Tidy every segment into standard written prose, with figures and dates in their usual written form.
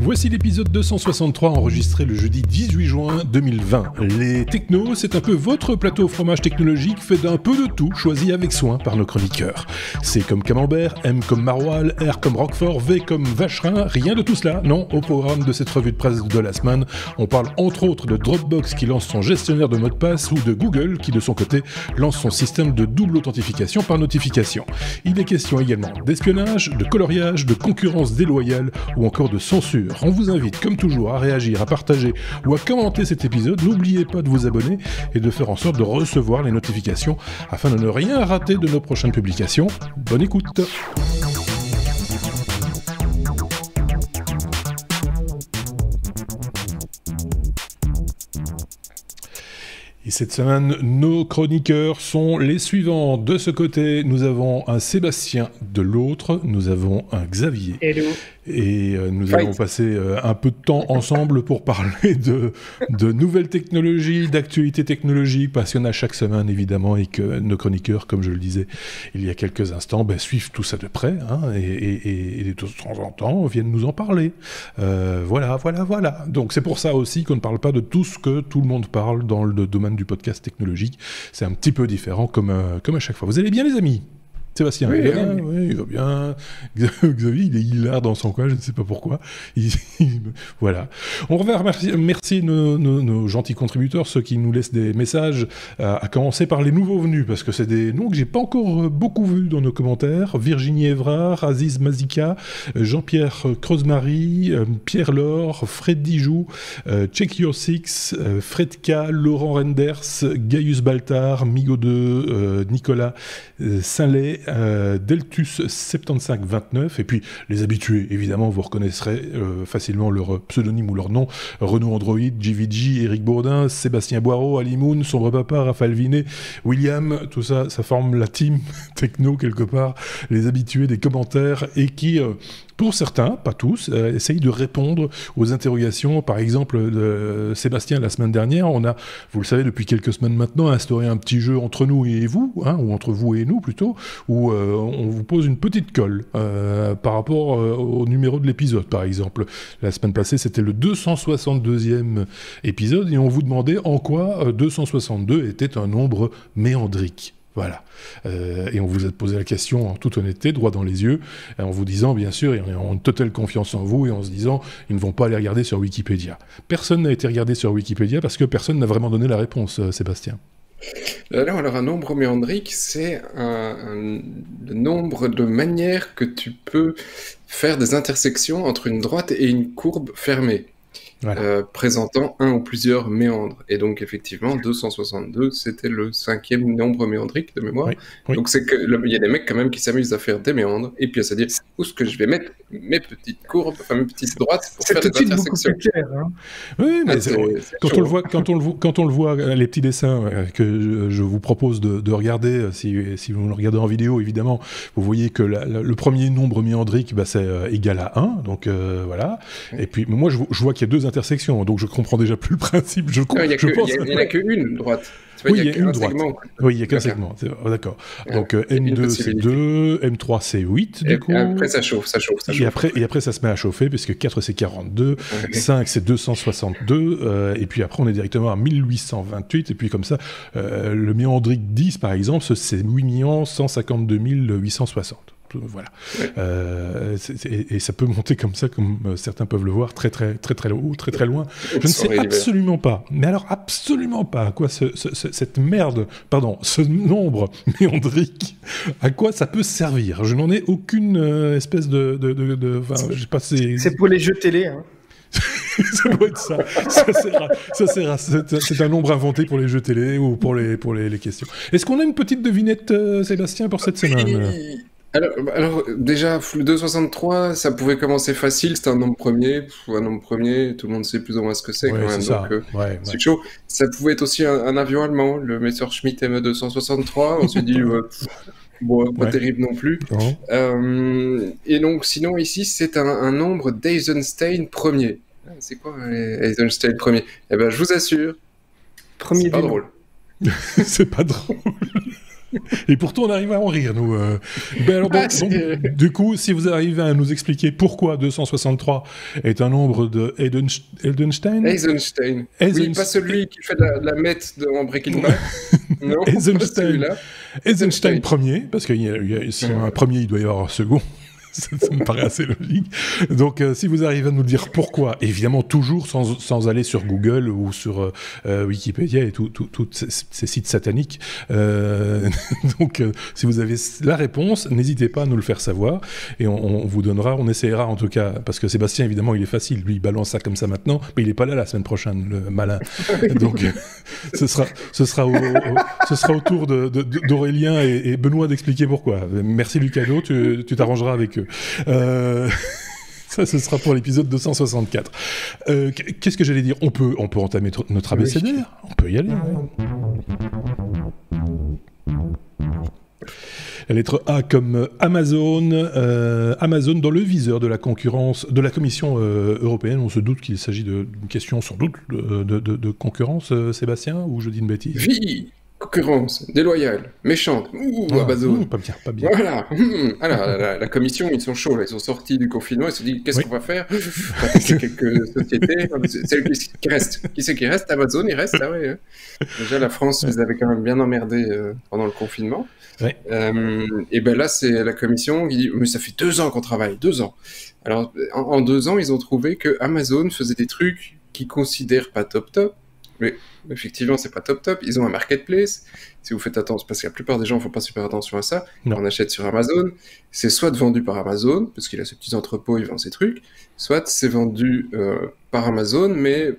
Voici l'épisode 263 enregistré le jeudi 18 juin 2020. Les technos, c'est un peu votre plateau fromage technologique fait d'un peu de tout, choisi avec soin par nos chroniqueurs. C comme Camembert, M comme Maroilles, R comme Roquefort, V comme Vacherin, rien de tout cela, non. Au programme de cette revue de presse de la semaine, on parle entre autres de Dropbox qui lance son gestionnaire de mots de passe ou de Google qui de son côté lance son système de double authentification par notification. Il est question également d'espionnage, de coloriage, de concurrence déloyale ou encore de censure. On vous invite comme toujours à réagir, à partager ou à commenter cet épisode. N'oubliez pas de vous abonner et de faire en sorte de recevoir les notifications afin de ne rien rater de nos prochaines publications. Bonne écoute. Et cette semaine, nos chroniqueurs sont les suivants. De ce côté, nous avons un Sébastien. De l'autre, nous avons un Xavier. Hello. Et nous allons passer un peu de temps ensemble pour parler de nouvelles technologies, d'actualités technologiques, parce qu'il y en a chaque semaine, évidemment, et que nos chroniqueurs, comme je le disais il y a quelques instants, suivent tout ça de près, et de temps en temps viennent nous en parler. Voilà. Donc c'est pour ça aussi qu'on ne parle pas de tout ce que tout le monde parle dans le domaine du podcast technologique. C'est un petit peu différent comme à chaque fois. Vous allez bien, les amis ? Sébastien, oui, il va bien. Xavier, il est hilar dans son coin, je ne sais pas pourquoi. Voilà. On va remercier nos gentils contributeurs, ceux qui nous laissent des messages, à commencer par les nouveaux venus, parce que c'est des noms que j'ai pas encore beaucoup vus dans nos commentaires. Virginie Évrard, Aziz Mazika, Jean-Pierre Creusemarie, Pierre Laure, Fred Dijoux, Check Your Six, Fredka, Laurent Renders, Gaius Baltar, Migo2, Nicolas Saint-Lay, Deltus7529, et puis les habitués, évidemment, vous reconnaîtrez facilement leur pseudonyme ou leur nom: Renaud Android, JVG, Eric Bourdin, Sébastien Boireau, Ali Moon, Sombre Papa, Raphaël Vinet, William, tout ça, ça forme la team techno quelque part, les habitués des commentaires, et qui... pour certains, pas tous, essayent de répondre aux interrogations. Par exemple, de Sébastien, la semaine dernière, on a, vous le savez, depuis quelques semaines maintenant, instauré un petit jeu entre nous et vous, ou entre vous et nous plutôt, où on vous pose une petite colle par rapport au numéro de l'épisode, par exemple. La semaine passée, c'était le 262e épisode, et on vous demandait en quoi 262 était un nombre méandrique. Voilà. Et on vous a posé la question en toute honnêteté, droit dans les yeux, en vous disant, bien sûr, et en totale confiance en vous, et en se disant, ils ne vont pas aller regarder sur Wikipédia. Personne n'a été regardé sur Wikipédia parce que personne n'a vraiment donné la réponse, Sébastien. Alors un nombre méandrique, c'est le nombre de manières que tu peux faire des intersections entre une droite et une courbe fermée. Voilà. Présentant un ou plusieurs méandres. Et donc, effectivement, 262, c'était le 5e nombre méandrique de mémoire. Oui. Donc, c'est il y a des mecs quand même qui s'amusent à faire des méandres et puis à se dire où est-ce que je vais mettre mes petites courbes, enfin mes petites droites pour faire des intersections. Beaucoup plus clair, hein. Oui, mais quand on le voit, les petits dessins que je vous propose de regarder, si vous le regardez en vidéo, évidemment, vous voyez que le premier nombre méandrique, c'est égal à 1. Donc, voilà. Et puis, moi, je vois qu'il y a deux intersections, donc je comprends déjà plus le principe. Il n'y en a qu'une droite. Oui, il y a une droite. Oui, il n'y a qu'un segment. D'accord. Donc M2 c'est 2, M3 c'est 8 du coup. Après ça chauffe. Et après ça se met à chauffer puisque 4 c'est 42, 5 c'est 262 et puis après on est directement à 1828 et puis comme ça le méandrique 10 par exemple c'est 8 152 860. Voilà. Et ça peut monter comme ça, comme certains peuvent le voir, très haut, très loin. Je ne sais absolument pas, mais alors absolument pas à quoi cette merde, ce nombre méandrique, à quoi ça peut servir. Je n'en ai aucune espèce de je sais pas, c'est pour les jeux télé, hein. Ça doit être ça. C'est un nombre inventé pour les jeux télé ou pour les questions. Est-ce qu'on a une petite devinette, Sébastien, pour cette semaine ? Alors déjà, le 263, ça pouvait commencer facile, c'était un nombre premier, tout le monde sait plus ou moins ce que c'est quand même, donc c'est chaud. Ça pouvait être aussi un avion allemand, le Messerschmitt ME-263, on s'est dit, pas terrible non plus. Et donc sinon ici, c'est un nombre d'Eisenstein premier. C'est quoi Eisenstein premier ? Eh ben je vous assure, premier c'est pas drôle. C'est pas drôle. Et pourtant, on arrive à en rire, nous. Ben alors, donc, du coup, si vous arrivez à nous expliquer pourquoi 263 est un nombre de Eisenstein. Oui, pas celui qui fait la mette en Breaking Bad. Non, Eisenstein premier, parce qu'il y a, si un premier, il doit y avoir un second. Ça me paraît assez logique. Donc, si vous arrivez à nous dire pourquoi, évidemment, toujours sans aller sur Google ou sur Wikipédia et tous ces sites sataniques. Donc, si vous avez la réponse, n'hésitez pas à nous le faire savoir et on vous donnera, on essaiera en tout cas, parce que Sébastien, évidemment, il est facile. Lui, il balance ça comme ça maintenant, mais il n'est pas là la semaine prochaine, le malin. Donc, ce sera au tour d'Aurélien et Benoît d'expliquer pourquoi. Merci Lucado, tu t'arrangeras avec eux. Ça, ce sera pour l'épisode 264. Qu'est-ce que j'allais dire ? On peut entamer notre abécédaire. On peut y aller. La lettre A comme Amazon. Amazon dans le viseur de la concurrence, de la Commission européenne. On se doute qu'il s'agit d'une question sans doute de concurrence, Sébastien, ou je dis une bêtise ? Oui. Concurrence, déloyale, méchante, Amazon. Pas bien. Voilà. Alors, la commission, ils sont chauds, là. Ils sont sortis du confinement, ils se disent qu'est-ce qu'on va faire ? On va tester quelques sociétés. Celle qui reste. Qui c'est qui reste ? Amazon, il reste, ah ouais. Déjà, la France les avait quand même bien emmerdés pendant le confinement. Ouais. Et ben là, c'est la commission qui dit mais ça fait 2 ans qu'on travaille, 2 ans. Alors, en 2 ans, ils ont trouvé que Amazon faisait des trucs qu'ils considèrent pas top. Mais effectivement, c'est pas top. Ils ont un marketplace. Si vous faites attention, parce que la plupart des gens font pas super attention à ça. Non. On achète sur Amazon. C'est soit vendu par Amazon, parce qu'il a ses petits entrepôts, il vend ses trucs. Soit c'est vendu par Amazon, mais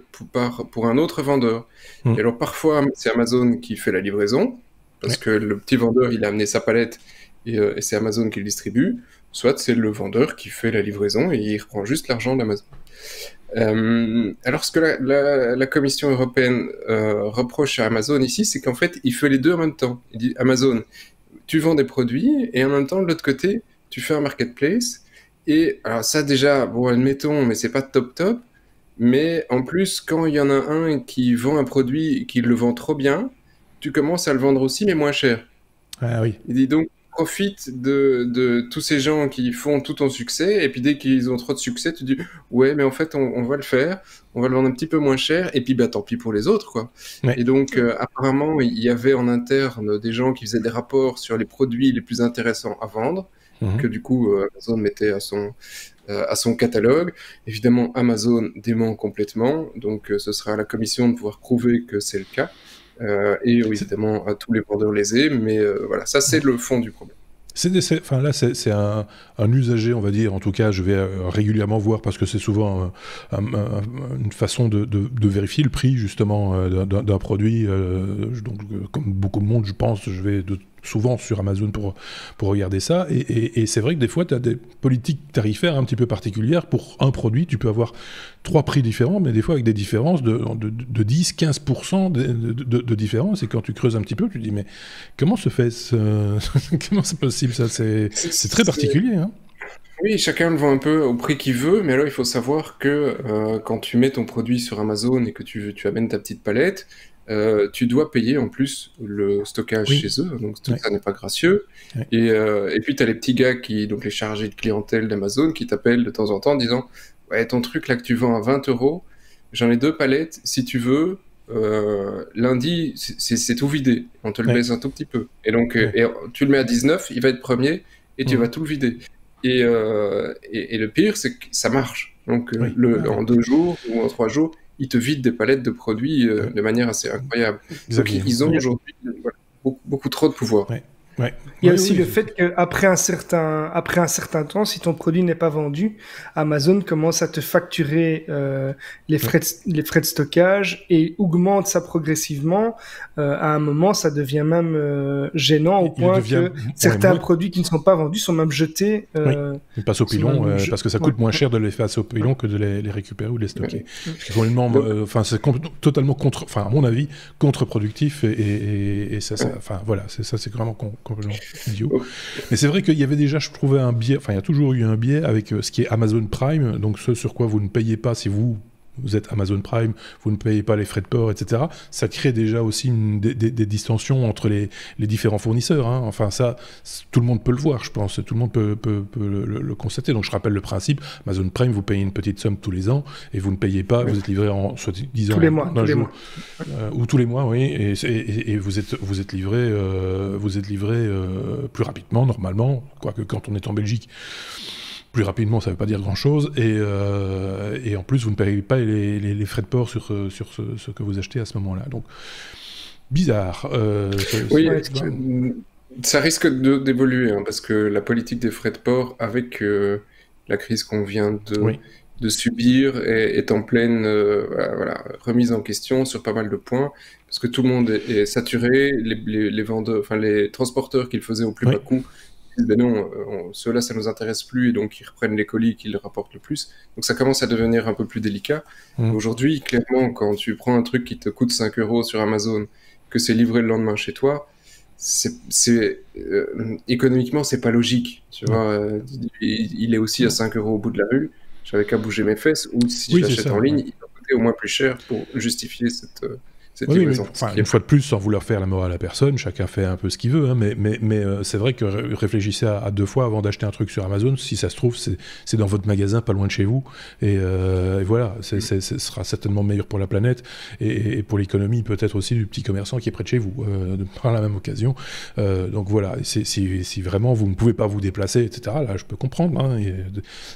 pour un autre vendeur. Et alors parfois, c'est Amazon qui fait la livraison, parce que le petit vendeur, il a amené sa palette et c'est Amazon qui le distribue. Soit c'est le vendeur qui fait la livraison et il reprend juste l'argent d'Amazon. Alors ce que la Commission européenne reproche à Amazon ici, c'est qu'en fait, il fait les deux en même temps. Il dit, Amazon, tu vends des produits, et en même temps, de l'autre côté, tu fais un marketplace, et alors ça déjà, bon, admettons, mais c'est pas top, mais en plus, quand il y en a un qui vend un produit et qui le vend trop bien, tu commences à le vendre aussi, mais moins cher. Ah oui. Il dit donc, profite de tous ces gens qui font tout ton succès, et puis dès qu'ils ont trop de succès, tu dis ouais, mais en fait on va le faire, on va le vendre un petit peu moins cher, et puis bah tant pis pour les autres, quoi. Ouais. Et donc apparemment il y avait en interne des gens qui faisaient des rapports sur les produits les plus intéressants à vendre, que du coup Amazon mettait à son catalogue. Évidemment Amazon dément complètement, donc ce sera à la commission de pouvoir prouver que c'est le cas. Et évidemment à tous les vendeurs lésés, mais voilà, ça c'est le fond du problème. Enfin là, c'est un usager, on va dire. En tout cas, je vais régulièrement voir parce que c'est souvent une façon de vérifier le prix justement d'un produit. Donc, comme beaucoup de monde, je pense, je vais souvent sur Amazon pour regarder ça. Et c'est vrai que des fois, tu as des politiques tarifaires un petit peu particulières. Pour un produit, tu peux avoir 3 prix différents, mais des fois avec des différences de 10-15% de différence. Et quand tu creuses un petit peu, tu te dis, mais comment se fait comment c'est possible ça ? C'est très particulier. Hein. Oui, chacun le vend un peu au prix qu'il veut, mais alors il faut savoir que quand tu mets ton produit sur Amazon et que tu amènes ta petite palette, tu dois payer en plus le stockage chez eux, donc ça n'est pas gracieux. Ouais. Et puis tu as les petits gars, donc les chargés de clientèle d'Amazon, qui t'appellent de temps en temps en disant « Ouais, ton truc là que tu vends à 20 €, j'en ai 2 palettes, si tu veux, lundi, c'est tout vidé, on te le baisse un tout petit peu. Et donc et tu le mets à 19, il va être premier, et tu vas tout le vider. Et le pire, c'est que ça marche. Donc en 2 jours ou en 3 jours, ils te vident des palettes de produits de manière assez incroyable. Donc ils ont aujourd'hui beaucoup trop de pouvoir. Ouais. Il y a aussi le fait qu'après un certain temps, si ton produit n'est pas vendu, Amazon commence à te facturer les frais de stockage et augmente ça progressivement. À un moment, ça devient même gênant au point que certains produits qui ne sont pas vendus sont même jetés. Ils passent au pilon parce que ça coûte moins cher de les passer au pilon que de les récupérer ou de les stocker. C'est totalement à mon avis, contre-productif et ça, enfin voilà, c'est vraiment complètement idiot. Mais c'est vrai qu'il y avait déjà, je trouvais un biais, il y a toujours eu un biais avec ce qui est Amazon Prime, donc ce sur quoi vous ne payez pas si vous vous êtes Amazon Prime, vous ne payez pas les frais de port, etc. Ça crée déjà aussi des distensions entre les différents fournisseurs. Hein. Enfin, ça, tout le monde peut le voir, je pense. Tout le monde peut le constater. Donc, je rappelle le principe. Amazon Prime, vous payez une petite somme tous les ans et vous ne payez pas. Vous êtes livré en, soit disant, tous les mois. Ou tous les mois, oui. Et vous êtes livré plus rapidement, normalement. Quoique quand on est en Belgique, plus rapidement, ça ne veut pas dire grand-chose. Et en plus, vous ne payez pas les frais de port sur ce que vous achetez à ce moment-là. Donc, bizarre. Oui, ça risque d'évoluer, hein, parce que la politique des frais de port, avec la crise qu'on vient de subir, est en pleine remise en question sur pas mal de points, parce que tout le monde est saturé. Les vendeurs, enfin les transporteurs qui le faisaient au plus bas coût, ben non, ceux-là, ça nous intéresse plus, et donc ils reprennent les colis qui les rapportent le plus. Donc ça commence à devenir un peu plus délicat. Aujourd'hui, clairement, quand tu prends un truc qui te coûte 5 € sur Amazon, que c'est livré le lendemain chez toi, économiquement, c'est pas logique. Tu vois, il est aussi à 5 € au bout de la rue. J'avais qu'à bouger mes fesses, ou si je l'achète en ligne, il va coûter au moins plus cher pour justifier cette livraison. Une fois de plus, sans vouloir faire la morale à personne, chacun fait un peu ce qu'il veut, hein, mais c'est vrai que réfléchissez à 2 fois avant d'acheter un truc sur Amazon. Si ça se trouve, c'est dans votre magasin, pas loin de chez vous, et voilà, ce sera certainement meilleur pour la planète et pour l'économie, peut-être aussi du petit commerçant qui est près de chez vous, par la même occasion. Donc voilà, si vraiment vous ne pouvez pas vous déplacer, etc., là je peux comprendre, hein,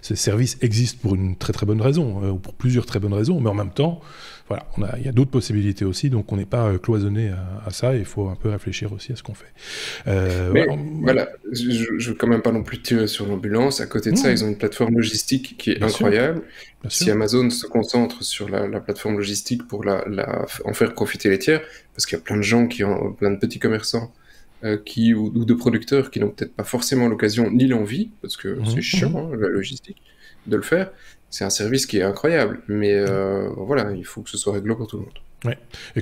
ces services existent pour une très très bonne raison, ou pour plusieurs très bonnes raisons, mais en même temps, voilà, il y a d'autres possibilités aussi, donc on n'est pas cloisonné à ça, et il faut un peu réfléchir aussi à ce qu'on fait. Voilà, je ne veux quand même pas non plus tirer sur l'ambulance. À côté de ça, ils ont une plateforme logistique qui est incroyable. Si Amazon se concentre sur la plateforme logistique pour en faire profiter les tiers, parce qu'il y a plein de gens, plein de petits commerçants ou de producteurs qui n'ont peut-être pas forcément l'occasion ni l'envie, parce que c'est chiant, la logistique, de le faire. C'est un service qui est incroyable, mais voilà, il faut que ce soit réglo pour tout le monde. Ouais. Et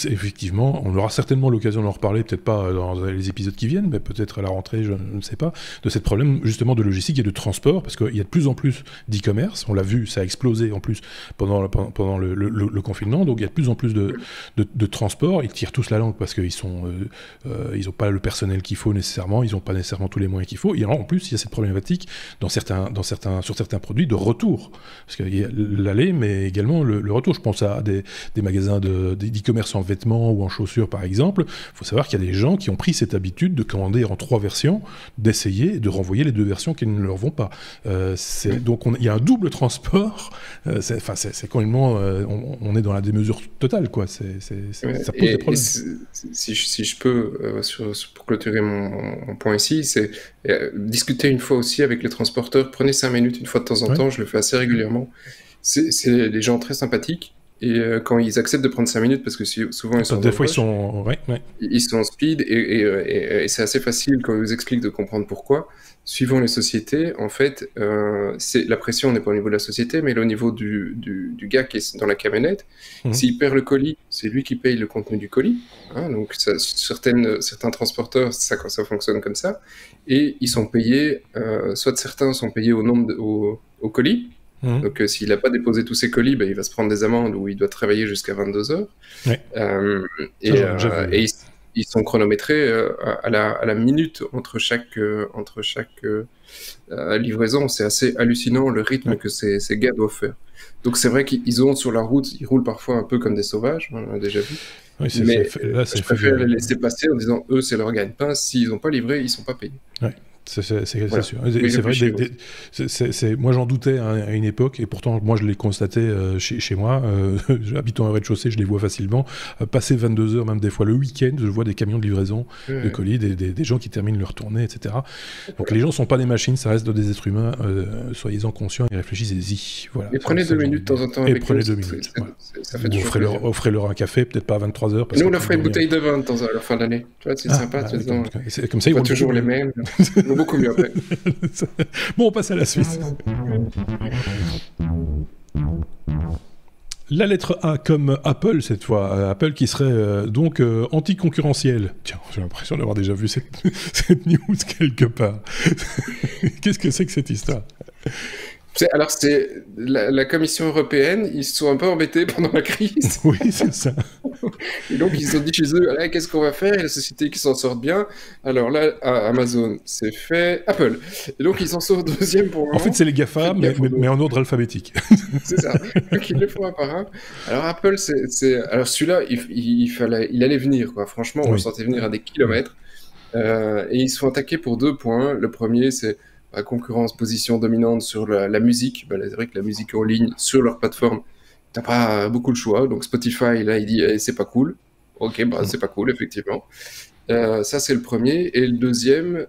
effectivement, on aura certainement l'occasion d'en reparler, peut-être pas dans les épisodes qui viennent, mais peut-être à la rentrée, je ne sais pas, de ce problème justement de logistique et de transport, parce qu'il y a de plus en plus d'e-commerce, on l'a vu, ça a explosé en plus pendant le confinement, donc il y a de plus en plus de transport. Ils tirent tous la langue parce qu'ils n'ont pas le personnel qu'il faut nécessairement, ils n'ont pas nécessairement tous les moyens qu'il faut, et en plus il y a cette problématique sur certains produits de retour, parce qu'il y a l'aller, mais également le retour. Je pense à des magasins d'e-commerce en vêtements ou en chaussures par exemple. Il faut savoir qu'il y a des gens qui ont pris cette habitude de commander en 3 versions, d'essayer et de renvoyer les 2 versions qui ne leur vont pas. Donc il y a un double transport. C'est complètement, on est dans la démesure totale, quoi. Ça pose des problèmes. Si je peux, pour clôturer mon point ici, c'est discuter une fois aussi avec les transporteurs. Prenez 5 minutes une fois de temps en temps, je le fais assez régulièrement. C'est des gens très sympathiques. Et quand ils acceptent de prendre 5 minutes, parce que souvent ils sont en speed, et c'est assez facile quand ils vous expliquent de comprendre pourquoi. Suivant les sociétés, en fait, la pression n'est pas au niveau de la société, mais au niveau du gars qui est dans la camionnette. S'il perd le colis, c'est lui qui paye le contenu du colis. Hein, donc certains transporteurs, ça fonctionne comme ça. Et ils sont payés, soit certains sont payés au nombre au colis. Donc s'il n'a pas déposé tous ses colis, il va se prendre des amendes où il doit travailler jusqu'à 22h. Et ils sont chronométrés à la minute entre chaque livraison. C'est assez hallucinant le rythme que ces gars doivent faire. Donc c'est vrai qu'ils ont sur la route, ils roulent parfois un peu comme des sauvages, on l'a déjà vu. Mais je préfère les laisser passer en disant eux c'est leur gagne-pain, s'ils n'ont pas livré, ils ne sont pas payés. C'est sûr. C'est vrai, moi j'en doutais à une époque, et pourtant moi je l'ai constaté chez moi, habitant au rez-de-chaussée, je les vois facilement, passer 22h, même des fois le week-end, je vois des camions de livraison de colis, des gens qui terminent leur tournée, etc. Donc les gens ne sont pas des machines, ça reste des êtres humains, soyez-en conscients et réfléchissez-y. Voilà, et prenez 2 minutes de temps en temps. Et prenez 2 minutes. Ça fait offrez-leur un café, peut-être pas à 23h. Nous on leur ferait une bouteille de vin à la fin de l'année. Tu vois, c'est sympa. C'est comme ça, ils vont toujours les mêmes. Beaucoup mieux après. Bon, on passe à la suite. La lettre A comme Apple cette fois. Apple qui serait donc anticoncurrentiel. Tiens, j'ai l'impression d'avoir déjà vu cette news quelque part. Qu'est-ce que c'est que cette histoire ? Alors, c'est la Commission européenne, ils se sont un peu embêtés pendant la crise. Oui, c'est ça. Et donc, ils ont dit chez eux, allez, qu'est-ce qu'on va faire? Il y a la société qui s'en sort bien. Alors là, Amazon, c'est fait. Apple. Et donc, ils s'en sortent deuxième pour le moment. En fait, c'est les GAFA, mais en ordre alphabétique. C'est ça. Donc, ils le font un par un. Alors, Apple, alors celui-là, il allait venir, quoi. Franchement, on le sentait venir à des kilomètres. Et ils se font attaquer pour 2 points. Le premier, c'est la concurrence, position dominante sur la musique. C'est vrai que la musique en ligne sur leur plateforme, t'as pas beaucoup le choix. Donc Spotify, là, il dit c'est pas cool. Ok, c'est pas cool, effectivement. Ça, c'est le premier. Et le deuxième,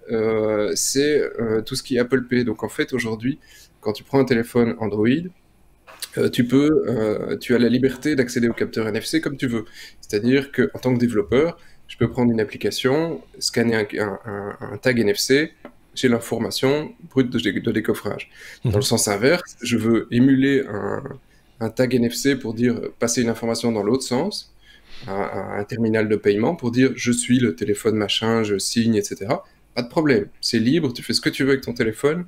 c'est tout ce qui est Apple Pay. Donc en fait, aujourd'hui, quand tu prends un téléphone Android, tu as la liberté d'accéder au capteur NFC comme tu veux. C'est-à-dire qu'en tant que développeur, je peux prendre une application, scanner un tag NFC, j'ai l'information brute de décoffrage. Dans le sens inverse, je veux émuler un tag NFC pour dire passer une information dans l'autre sens, un terminal de paiement pour dire je suis le téléphone machin, je signe, etc. Pas de problème, c'est libre, tu fais ce que tu veux avec ton téléphone,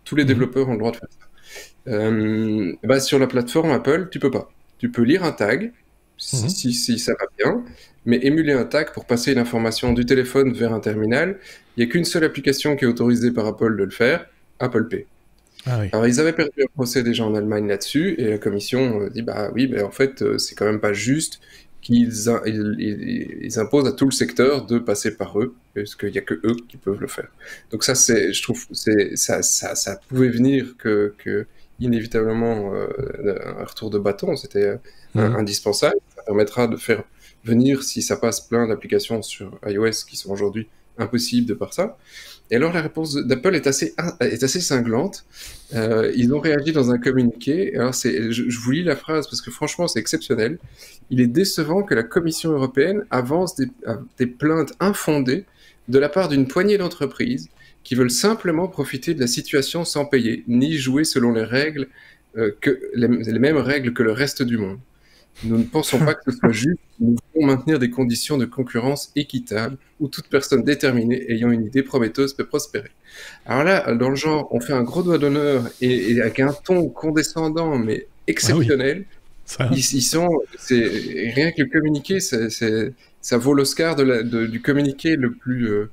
tous les développeurs ont le droit de faire ça. Sur la plateforme Apple, tu peux pas. Tu peux lire un tag, si ça va bien, mais émuler un tag pour passer une information du téléphone vers un terminal, il n'y a qu'une seule application qui est autorisée par Apple de le faire, Apple Pay. Ah oui. Alors ils avaient perdu un procès déjà en Allemagne là-dessus, et la commission dit en fait c'est quand même pas juste qu'ils imposent à tout le secteur de passer par eux, parce qu'il n'y a que eux qui peuvent le faire. Donc ça, je trouve, ça pouvait venir que inévitablement un retour de bâton, c'était indispensable. Ça permettra de faire venir, si ça passe, plein d'applications sur iOS qui sont aujourd'hui impossibles de par ça. Et alors la réponse d'Apple est assez cinglante. Ils ont réagi dans un communiqué. Alors je vous lis la phrase parce que franchement c'est exceptionnel. Il est décevant que la Commission européenne avance des plaintes infondées de la part d'une poignée d'entreprises qui veulent simplement profiter de la situation sans payer, ni jouer selon les règles les mêmes règles que le reste du monde. Nous ne pensons pas que ce soit juste. Nous voulons maintenir des conditions de concurrence équitables où toute personne déterminée ayant une idée prometteuse peut prospérer. Alors là, dans le genre, on fait un gros doigt d'honneur et avec un ton condescendant mais exceptionnel. Ah oui. Rien que le communiqué, ça vaut l'Oscar du communiqué le plus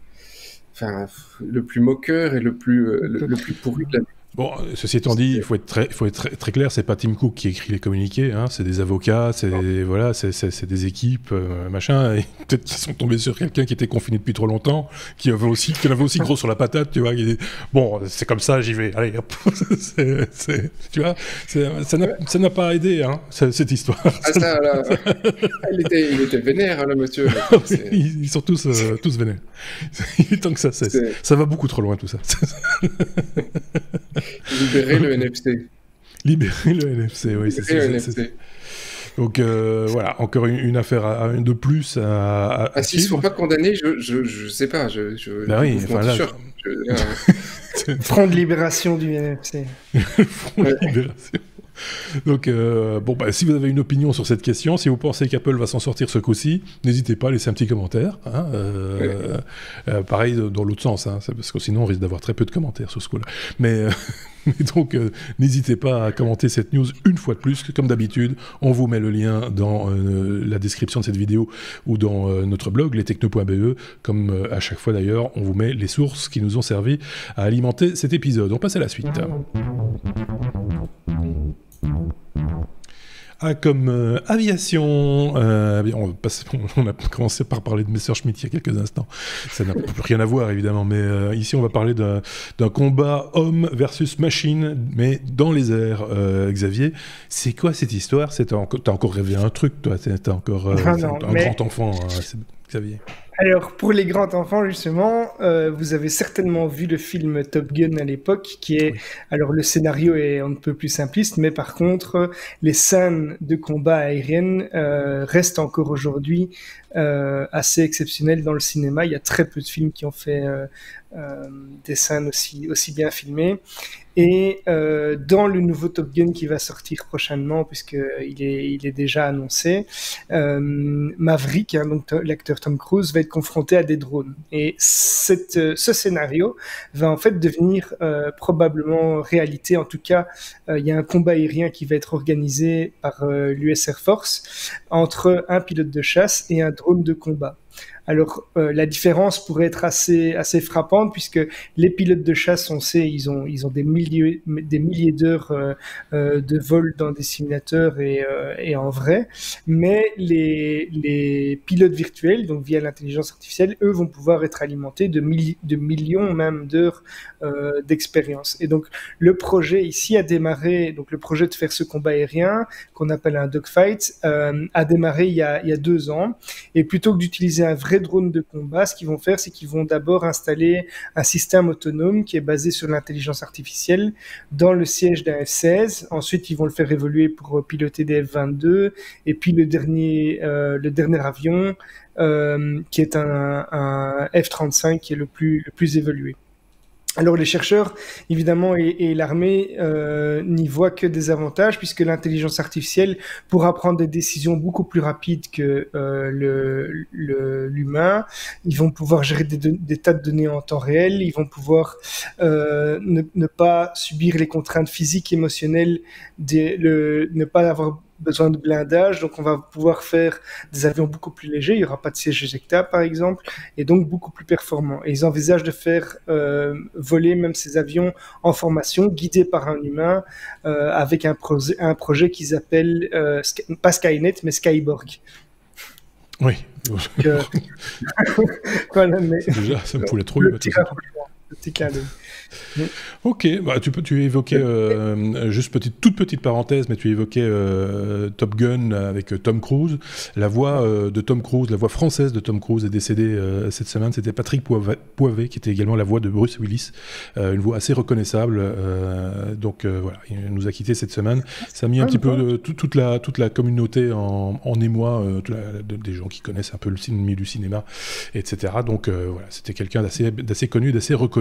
moqueur et le plus pourri de la vie. Bon, ceci étant dit, il faut être très clair, c'est pas Tim Cook qui écrit les communiqués, hein, c'est des avocats, c'est des équipes, machin, et peut-être qu'ils sont tombés sur quelqu'un qui était confiné depuis trop longtemps, qui en avait aussi gros sur la patate, tu vois, qui dit, bon, c'est comme ça, j'y vais, allez, hop, tu vois, ça n'a pas aidé, hein, cette histoire. Ah ça, là, il était vénère, hein, le monsieur. Ils sont tous vénères. Il est temps que ça va beaucoup trop loin, tout ça. Libérer le NFC. Libérer le NFC, oui. C'est. Donc voilà, encore une affaire de plus à s'ils ne sont pas condamnés, je sais pas. Ben oui, enfin là. Front de libération du NFC. Front de libération. Donc, si vous avez une opinion sur cette question, si vous pensez qu'Apple va s'en sortir ce coup-ci, n'hésitez pas à laisser un petit commentaire. Hein, pareil dans l'autre sens, hein, parce que sinon on risque d'avoir très peu de commentaires sur ce coup-là. Mais donc, n'hésitez pas à commenter cette news une fois de plus. Comme d'habitude, on vous met le lien dans la description de cette vidéo ou dans notre blog, lestechno.be. Comme à chaque fois d'ailleurs, on vous met les sources qui nous ont servi à alimenter cet épisode. On passe à la suite. Comme aviation, on a commencé par parler de Messerschmitt il y a quelques instants. Ça n'a rien à voir évidemment, mais ici on va parler d'un combat homme versus machine, mais dans les airs. Xavier, c'est quoi cette histoire? T'as encore rêvé un truc, toi? T'es encore un grand enfant, Xavier. Alors, pour les grands enfants, justement, vous avez certainement vu le film Top Gun à l'époque, qui est... Oui. Alors, le scénario est un peu plus simpliste, mais par contre, les scènes de combat aériennes restent encore aujourd'hui assez exceptionnelles dans le cinéma. Il y a très peu de films qui ont fait des scènes aussi bien filmées. Et dans le nouveau Top Gun qui va sortir prochainement, puisqu'il est déjà annoncé, Maverick, donc l'acteur Tom Cruise, va être confronté à des drones. Et ce scénario va en fait devenir probablement réalité. En tout cas, il y a un combat aérien qui va être organisé par l'US Air Force entre un pilote de chasse et un drone de combat. Alors, la différence pourrait être assez frappante, puisque les pilotes de chasse, on sait, ils ont des milliers d'heures de vol dans des simulateurs et en vrai, mais les pilotes virtuels, donc via l'intelligence artificielle, eux vont pouvoir être alimentés de millions même d'heures d'expérience. Et donc, le projet ici a démarré, donc le projet de faire ce combat aérien, qu'on appelle un dogfight, a démarré il y a 2 ans, et plutôt que d'utiliser un vrai drone de combat, ce qu'ils vont faire, c'est qu'ils vont d'abord installer un système autonome qui est basé sur l'intelligence artificielle dans le siège d'un F-16. Ensuite, ils vont le faire évoluer pour piloter des F-22. Et puis, le dernier avion, qui est un F-35, qui est le plus évolué. Alors les chercheurs, évidemment, et l'armée n'y voient que des avantages, puisque l'intelligence artificielle pourra prendre des décisions beaucoup plus rapides que l'humain. Ils vont pouvoir gérer des tas de données en temps réel. Ils vont pouvoir ne pas subir les contraintes physiques, émotionnelles, ne pas avoir besoin de blindage, donc on va pouvoir faire des avions beaucoup plus légers, il n'y aura pas de siège éjectable par exemple, et donc beaucoup plus performants. Et ils envisagent de faire voler même ces avions en formation, guidés par un humain, avec un projet qu'ils appellent, pas Skynet, mais Skyborg. Oui. Donc, voilà, mais... Déjà, ça me fout trop le petit clin d'œil. Ok, bah, tu évoquais, juste toute petite parenthèse, mais tu évoquais Top Gun avec Tom Cruise. La voix de Tom Cruise, la voix française de Tom Cruise est décédée cette semaine. C'était Patrick Poivet, qui était également la voix de Bruce Willis. Une voix assez reconnaissable. Donc voilà, il nous a quittés cette semaine. Ça a mis un petit peu toute la communauté en émoi, des gens qui connaissent un peu le milieu du cinéma, etc. Donc voilà, c'était quelqu'un d'assez connu, d'assez reconnu.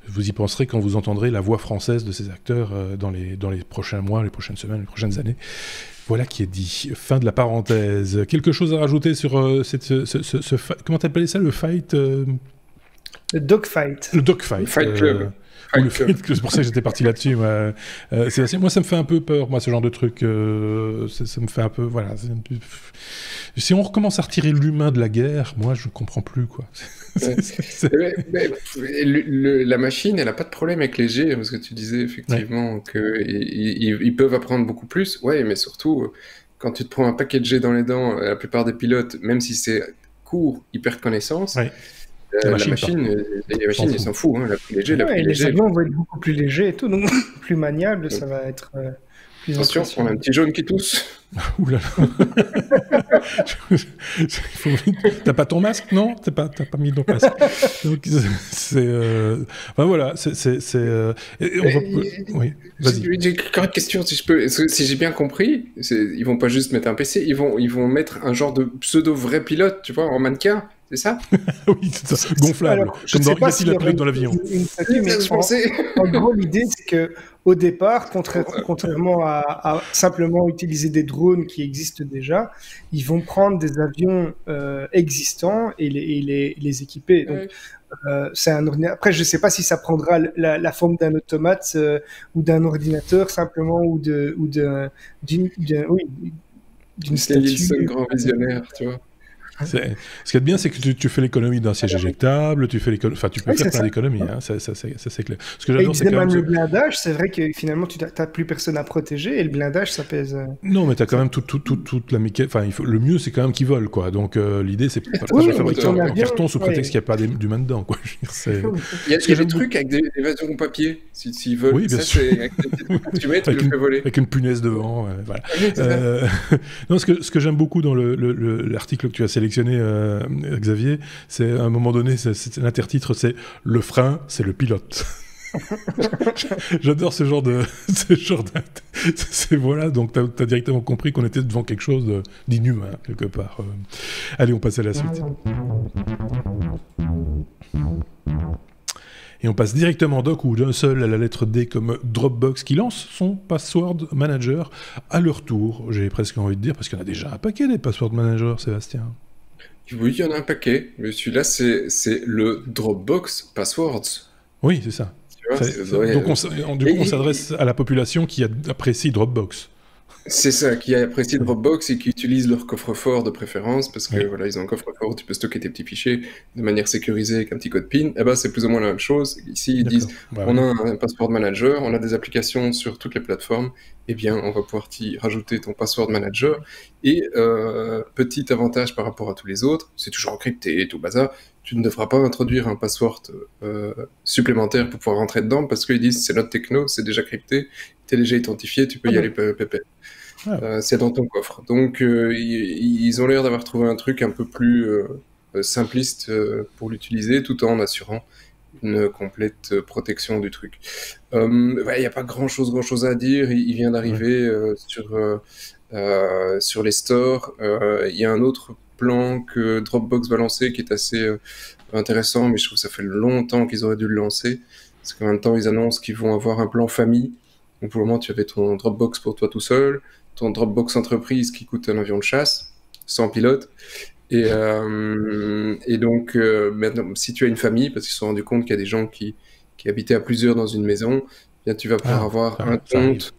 Vous y penserez quand vous entendrez la voix française de ces acteurs dans les prochains mois, les prochaines semaines, les prochaines années. Voilà qui est dit. Fin de la parenthèse. Quelque chose à rajouter sur comment t'appelais ça, le fight Le dogfight. Le dogfight. Fight Club. C'est pour ça que j'étais parti là-dessus. Moi, ça me fait un peu peur, moi, ce genre de truc. Ça me fait un peu... Voilà. Si on recommence à retirer l'humain de la guerre, moi, je ne comprends plus, quoi. La machine, elle n'a pas de problème avec les G, parce que tu disais effectivement qu'ils peuvent apprendre beaucoup plus. Ouais, mais surtout, quand tu te prends un paquet de G dans les dents, la plupart des pilotes, même si c'est court, ils perdent connaissance. Ouais. La machine, ils s'en foutent. Hein, la plus léger, les avions vont être beaucoup plus légers et tout, donc plus maniable, ça va être plus attention, on a un petit jaune qui tousse. Oula. T'as pas ton masque, non? T'as pas mis ton masque. Donc, enfin voilà, oui, vas-y. J'ai encore une question, si je peux. Si j'ai bien compris, ils vont pas juste mettre un PC, ils vont mettre un genre de pseudo vrai pilote, tu vois, en mannequin. C'est ça? Oui, c'est ça. Gonflable. Alors, comme dans Y'a-t-il la pilote dans l'avion? En gros, l'idée, c'est que au départ, contrairement à simplement utiliser des drones qui existent déjà, ils vont prendre des avions existants et les équiper. Donc, c'est un ordinateur. Après, je ne sais pas si ça prendra la forme d'un automate ou d'un ordinateur simplement ou d'une statue. Grand visionnaire, tu vois. Ce qui est bien, c'est que tu fais l'économie d'un siège éjectable, tu peux faire plein d'économies, hein, ça c'est clair. Ce que j'adore, c'est même le blindage, c'est vrai que finalement tu n'as plus personne à protéger et le blindage ça pèse. Non, mais tu as quand même toute la mécanique. Enfin, le mieux c'est quand même qu'ils volent, quoi. Donc l'idée c'est pas de fabriquer en carton sous prétexte qu'il n'y a pas d'humain dedans, quoi. Il y a des trucs avec des avions en papier, s'ils veulent. Oui, bien sûr. Tu mets, tu le fais voler. Avec une punaise devant, voilà. Non, ce que j'aime beaucoup dans l'article que tu as sélectionné, Xavier, c'est à un moment donné, l'intertitre, c'est « Le frein, c'est le pilote ». J'adore ce genre Voilà, donc t'as directement compris qu'on était devant quelque chose d'inhumain, quelque part. Allez, on passe à la suite. Et on passe directement d'un coup, d'un seul, à la lettre D comme Dropbox, qui lance son Password Manager à leur tour, j'ai presque envie de dire, parce qu'il y en a déjà un paquet des Password Managers, Sébastien. Oui, il y en a un paquet, mais celui-là, c'est le Dropbox Passwords. Oui, c'est ça. Donc on s'adresse à la population qui apprécie Dropbox. C'est ça, qui apprécie Dropbox et qui utilise leur coffre-fort de préférence, parce que voilà, ils ont un coffre-fort où tu peux stocker tes petits fichiers de manière sécurisée avec un petit code PIN. Eh ben, c'est plus ou moins la même chose. Ici, ils disent, on a un password manager, on a des applications sur toutes les plateformes, eh bien, on va pouvoir t'y rajouter ton password manager. Et petit avantage par rapport à tous les autres, c'est toujours encrypté et tout bazar, tu ne devras pas introduire un password supplémentaire pour pouvoir rentrer dedans, parce qu'ils disent, c'est notre techno, c'est déjà crypté, t'es déjà identifié, tu peux y aller pépé. C'est dans ton coffre. Donc, ils ont l'air d'avoir trouvé un truc un peu plus simpliste pour l'utiliser, tout en assurant une complète protection du truc. Il n'y a pas grand-chose à dire. Il vient d'arriver sur les stores. Il y a un autre plan que Dropbox va lancer qui est assez intéressant, mais je trouve que ça fait longtemps qu'ils auraient dû le lancer. Parce qu'en même temps, ils annoncent qu'ils vont avoir un plan famille. Donc pour le moment, tu avais ton Dropbox pour toi tout seul, ton Dropbox entreprise qui coûte un avion de chasse, sans pilote. Et donc, maintenant, si tu as une famille, parce qu'ils se sont rendus compte qu'il y a des gens qui habitaient à plusieurs dans une maison, bien, tu vas pouvoir avoir un compte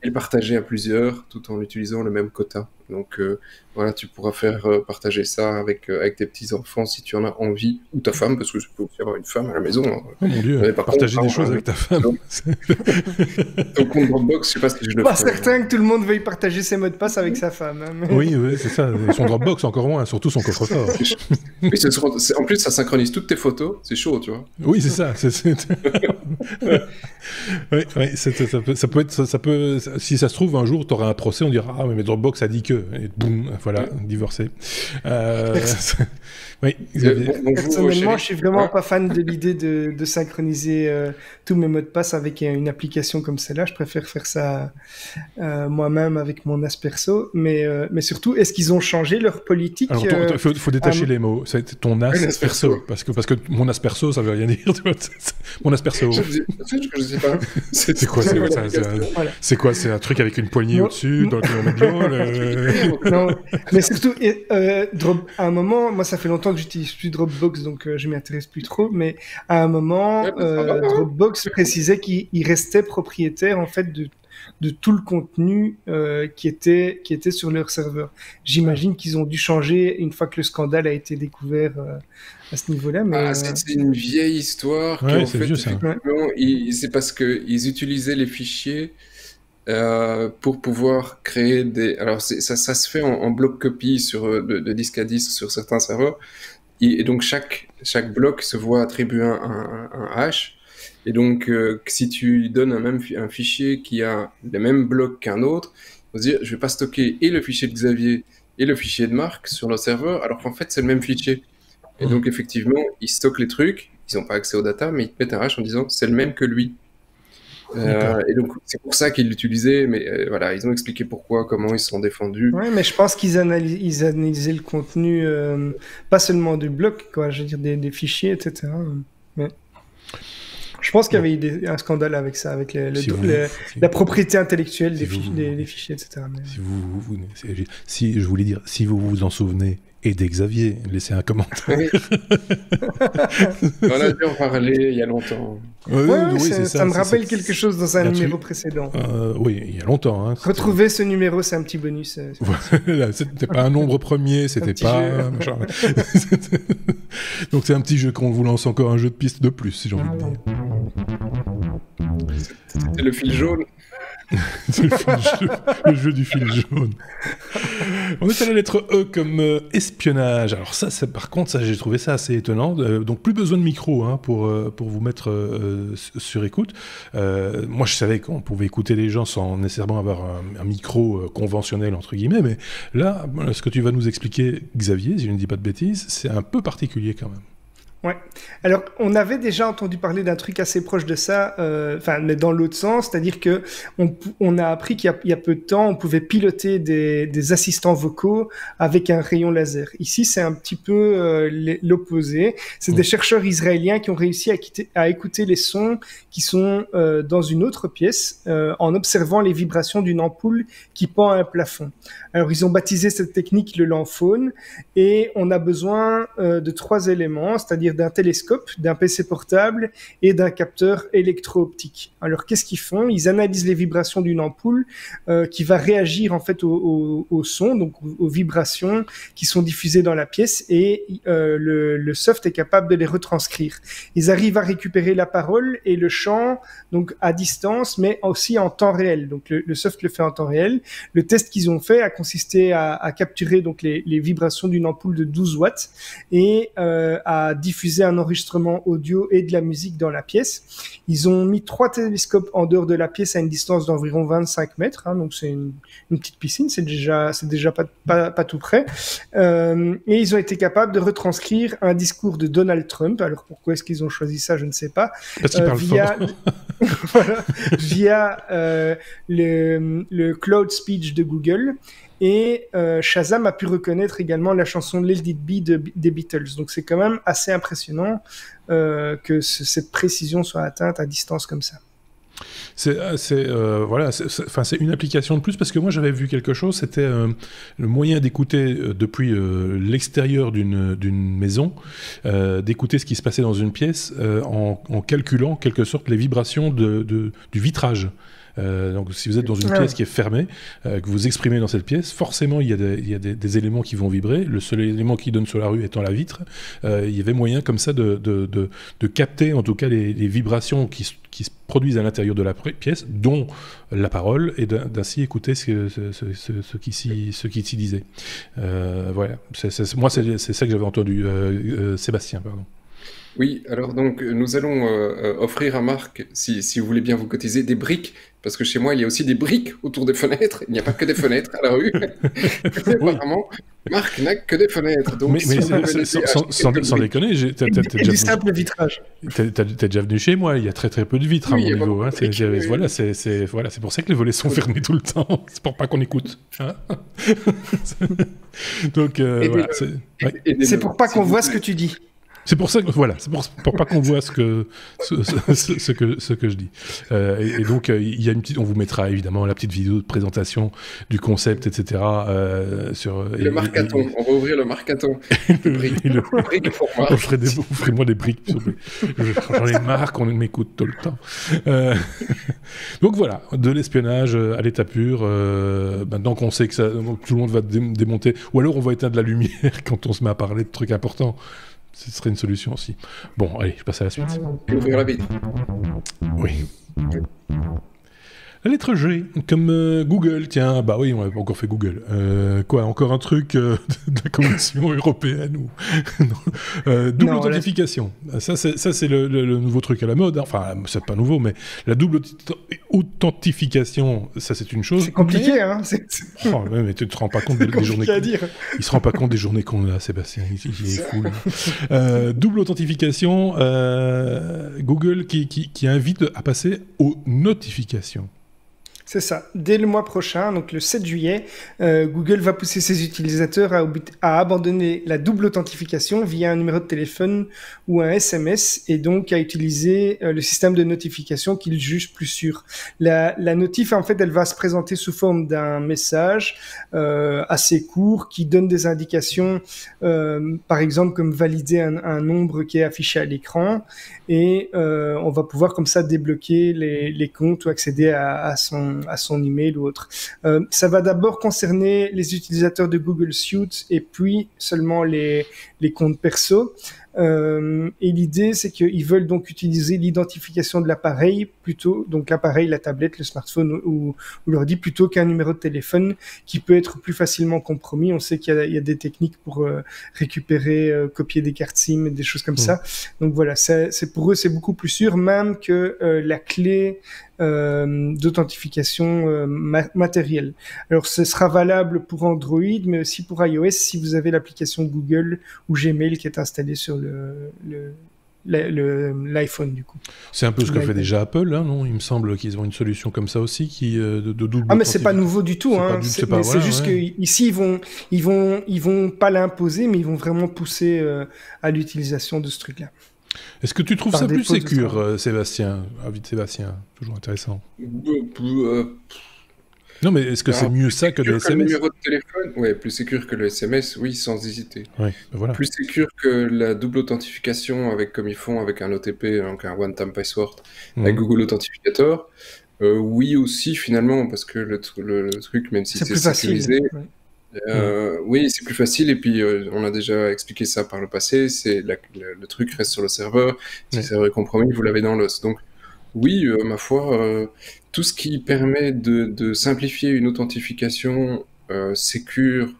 et le partager à plusieurs, tout en utilisant le même quota. Donc voilà, tu pourras faire partager ça avec tes petits-enfants si tu en as envie, ou ta femme, parce que tu peux aussi avoir une femme à la maison. Oh mon Dieu, partager des choses avec ta femme. Ton compte Dropbox, je sais pas si je le fais. Pas certain que tout le monde veuille partager ses mots de passe avec sa femme. Hein, mais... Oui, c'est ça. Son Dropbox, encore moins, surtout son coffre-fort. Oui, en plus, ça synchronise toutes tes photos, c'est chaud, tu vois. Oui, c'est ça. Ça peut, si ça se trouve, un jour, tu auras un procès, on dira « Ah, mais Dropbox a dit que... » Et boum, voilà, divorcé. Oui, personnellement, je suis vraiment pas fan de l'idée de synchroniser tous mes mots de passe avec une application comme celle-là. Je préfère faire ça moi-même avec mon Asperso. Mais surtout, est-ce qu'ils ont changé leur politique? Alors, il faut détacher les mots. C'est ton Asperso. Parce que mon Asperso, ça veut rien dire. Mon Asperso. Je sais pas. C'est quoi? C'est quoi? C'est un truc avec une poignée au-dessus dans lequel on met de l'eau? Non, mais surtout, à un moment, moi ça fait longtemps que j'utilise plus Dropbox, donc je m'y intéresse plus trop, mais à un moment, Dropbox précisait qu'il restait propriétaire en fait de tout le contenu qui était sur leur serveur. J'imagine qu'ils ont dû changer une fois que le scandale a été découvert à ce niveau-là. Mais c'est une vieille histoire. Ouais, c'est vieux, ça. C'est parce qu'ils utilisaient les fichiers pour pouvoir créer des... Alors, ça se fait en bloc copie de disque à disque sur certains serveurs. Et donc, chaque bloc se voit attribuer un hash. Et donc, si tu donnes un fichier qui a les mêmes blocs qu'un autre, on va se dire, je vais pas stocker et le fichier de Xavier et le fichier de Marc sur le serveur, alors qu'en fait, c'est le même fichier. Et donc, effectivement, ils stockent les trucs, ils n'ont pas accès aux data, mais ils te mettent un hash en disant, c'est le même que lui. Et donc, c'est pour ça qu'ils l'utilisaient, mais voilà, ils ont expliqué pourquoi, comment ils se sont défendus. Ouais, mais je pense qu'ils analysaient le contenu, pas seulement du bloc, quoi, je veux dire des fichiers, etc. Mais... Je pense qu'il y avait eu un scandale avec ça, avec la propriété intellectuelle des fichiers, etc. Mais... Si je voulais dire, si vous vous en souvenez, aidez Xavier, laissez un commentaire. Oui. On a dû en parler il y a longtemps. Oui, ça me rappelle quelque chose dans un numéro précédent. Oui, il y a longtemps. Hein, retrouver ce numéro, c'est un petit bonus. C'était pas un nombre premier, c'était pas... Donc c'est un petit jeu qu'on vous lance encore un jeu de piste de plus, si j'ai envie de dire. C'était le fil jaune. Le jeu du fil jaune. On est à la lettre E comme espionnage. Alors ça, par contre, j'ai trouvé ça assez étonnant. Donc plus besoin de micro pour vous mettre sur écoute. Moi, je savais qu'on pouvait écouter les gens sans nécessairement avoir un micro conventionnel, entre guillemets. Mais là, ce que tu vas nous expliquer, Xavier, si je ne dis pas de bêtises, c'est un peu particulier quand même. Ouais. Alors, on avait déjà entendu parler d'un truc assez proche de ça, mais dans l'autre sens, c'est-à-dire que on a appris qu'il y a peu de temps, on pouvait piloter des assistants vocaux avec un rayon laser. Ici, c'est un petit peu l'opposé. C'est des chercheurs israéliens qui ont réussi à écouter les sons qui sont dans une autre pièce en observant les vibrations d'une ampoule qui pend à un plafond. Alors, ils ont baptisé cette technique le Lanphone et on a besoin de 3 éléments, c'est-à-dire d'un télescope, d'un PC portable et d'un capteur électro-optique. Alors, qu'est-ce qu'ils font? Ils analysent les vibrations d'une ampoule qui va réagir en fait au son, donc aux vibrations qui sont diffusées dans la pièce et le soft est capable de les retranscrire. Ils arrivent à récupérer la parole et le chant donc à distance, mais aussi en temps réel. Donc, le soft le fait en temps réel. Le test qu'ils ont fait a consisté à capturer donc les vibrations d'une ampoule de 12 watts et à diffuser un enregistrement audio et de la musique dans la pièce. Ils ont mis 3 télescopes en dehors de la pièce à une distance d'environ 25 mètres, donc c'est une petite piscine, c'est déjà pas tout près. Et ils ont été capables de retranscrire un discours de Donald Trump. Alors pourquoi est-ce qu'ils ont choisi ça, je ne sais pas. Parce qu'il parle fort. Voilà, via le Cloud Speech de Google. Et Shazam a pu reconnaître également la chanson Let It Be des Beatles. Donc c'est quand même assez impressionnant que cette précision soit atteinte à distance comme ça. C'est une application de plus, parce que moi j'avais vu quelque chose, c'était le moyen d'écouter depuis l'extérieur d'une maison, d'écouter ce qui se passait dans une pièce en calculant en quelque sorte les vibrations du vitrage. Donc si vous êtes dans une pièce qui est fermée, que vous exprimez dans cette pièce, forcément il y a des éléments qui vont vibrer. Le seul élément qui donne sur la rue étant la vitre. Il y avait moyen comme ça de capter en tout cas les vibrations qui se produisent à l'intérieur de la pièce, dont la parole, et d'ainsi écouter ce qui s'y disait. Voilà. Moi c'est ça que j'avais entendu. Sébastien, pardon. Oui, alors donc nous allons offrir à Marc, si vous voulez bien vous cotiser, des briques, parce que chez moi il y a aussi des briques autour des fenêtres, il n'y a pas que des fenêtres à la rue. Apparemment, Marc n'a que des fenêtres. Donc mais sans déconner, t'as du simple vitrage. T'es déjà venu chez moi, il y a très très peu de vitres à mon niveau. Hein, c'est pour ça que les volets sont fermés tout le temps, c'est pour pas qu'on écoute. Hein. Donc voilà. C'est pour pas qu'on voit ce que tu dis. C'est pour ça que c'est pour pas qu'on voit ce que je dis. Et donc il y a on vous mettra évidemment la petite vidéo de présentation du concept, etc. Sur le marcaton. On va ouvrir le marcaton. Offrez-moi des briques. J'en ai marre qu'on m'écoute tout le temps. Donc voilà, de l'espionnage à l'état pur. Maintenant qu'on sait que tout le monde va démonter, ou alors on va éteindre la lumière quand on se met à parler de trucs importants. Ce serait une solution aussi. Bon, allez, je passe à la suite. Ouvrir la vitre. Oui. La lettre G, comme Google, tiens, bah oui, on n'a pas encore fait Google. Quoi, encore un truc de la Commission européenne ou double authentification. Ça, c'est le nouveau truc à la mode. Enfin, c'est pas nouveau, mais la double authentification, ça, c'est une chose. C'est compliqué, hein. Oh, mais tu te rends pas compte des journées. Il se rend pas compte des journées qu'on a, Sébastien. Il est fou. Double authentification, Google qui invite à passer aux notifications. C'est ça. Dès le mois prochain, donc le 7 juillet, Google va pousser ses utilisateurs à abandonner la double authentification via un numéro de téléphone ou un SMS et donc à utiliser le système de notification qu'ils jugent plus sûr. La notif, en fait, elle va se présenter sous forme d'un message assez court qui donne des indications, par exemple comme valider un nombre qui est affiché à l'écran et on va pouvoir comme ça débloquer les comptes ou accéder à son email ou autre. Ça va d'abord concerner les utilisateurs de Google Suite et puis seulement les comptes perso. Et l'idée, c'est qu'ils veulent donc utiliser l'identification de l'appareil plutôt, donc l'appareil, la tablette, le smartphone ou l'ordi, plutôt qu'un numéro de téléphone qui peut être plus facilement compromis. On sait qu'il y a des techniques pour récupérer, copier des cartes SIM, des choses comme ça. Donc voilà, c'est pour eux, c'est beaucoup plus sûr, même que la clé d'authentification matérielle. Alors, ce sera valable pour Android, mais aussi pour iOS si vous avez l'application Google ou Gmail qui est installée sur l'iPhone du coup. C'est un peu ce que fait déjà Apple, hein, non? Il me semble qu'ils ont une solution comme ça aussi qui de double. Ah mais c'est pas nouveau du tout, hein. C'est juste que ici ils vont pas l'imposer, mais ils vont vraiment pousser à l'utilisation de ce truc-là. Est-ce que tu trouves ça plus sécure, Sébastien? Avis de Sébastien, toujours intéressant. Non, mais est-ce que c'est mieux ça que le SMS? Le numéro de téléphone, ouais, plus sécure que le SMS, oui, sans hésiter. Ouais, voilà. Plus sécure que la double authentification avec, comme ils font avec un OTP, donc un one-time password, avec Google Authentificator. Oui aussi, finalement, parce que le truc, même si c'est sécurisé, oui, c'est plus facile. Et puis, on a déjà expliqué ça par le passé, c'est le truc reste sur le serveur. Si le serveur est compromis, vous l'avez dans l'os. Donc, oui, ma foi, tout ce qui permet de simplifier une authentification sécure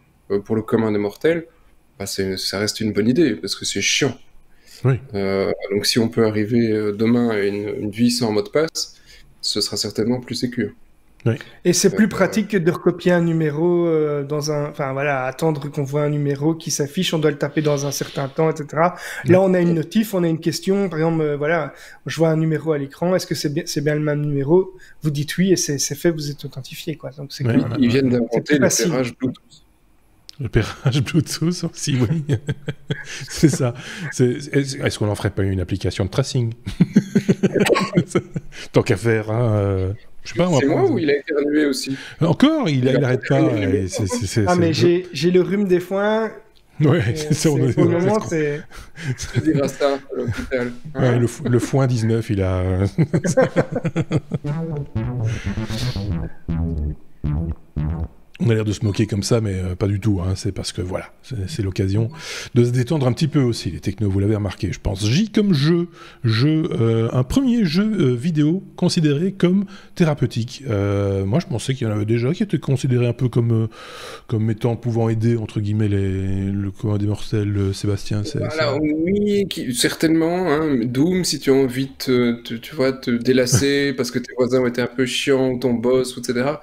pour le commun des mortels, ça reste une bonne idée, parce que c'est chiant. Oui. Donc si on peut arriver demain à une vie sans mot de passe, ce sera certainement plus sécure. Oui. Et c'est plus pratique que de recopier un numéro attendre qu'on voit un numéro qui s'affiche, on doit le taper dans un certain temps, etc. Là, on a une notif, on a une question, par exemple, je vois un numéro à l'écran, est-ce que c'est bien le même numéro? Vous dites oui et c'est fait, vous êtes authentifié, quoi. Donc c'est cool. Ils viennent d'inventer le pairage Bluetooth. Le pairage Bluetooth aussi, oui. C'est ça. Est-ce qu'on n'en ferait pas une application de tracing? Tant qu'à faire, hein. C'est moi ou il a éternué aussi? Encore, il n'arrête pas. Mais j'ai le rhume des foins. Ouais, c'est pour le moment, c'est... Tu diras ça à l'hôpital. Ouais, le foin 19, il a... On a l'air de se moquer comme ça, mais pas du tout. Hein. C'est parce que, voilà, c'est l'occasion de se détendre un petit peu aussi, les technos, vous l'avez remarqué, je pense. J comme un premier jeu vidéo considéré comme thérapeutique. Moi, je pensais qu'il y en avait déjà qui étaient considérés un peu comme étant pouvant aider, entre guillemets, le commun des mortels, Sébastien. Oui, certainement. Hein. Doom, si tu as envie de te délasser parce que tes voisins ont été un peu chiants, ou ton boss, etc.,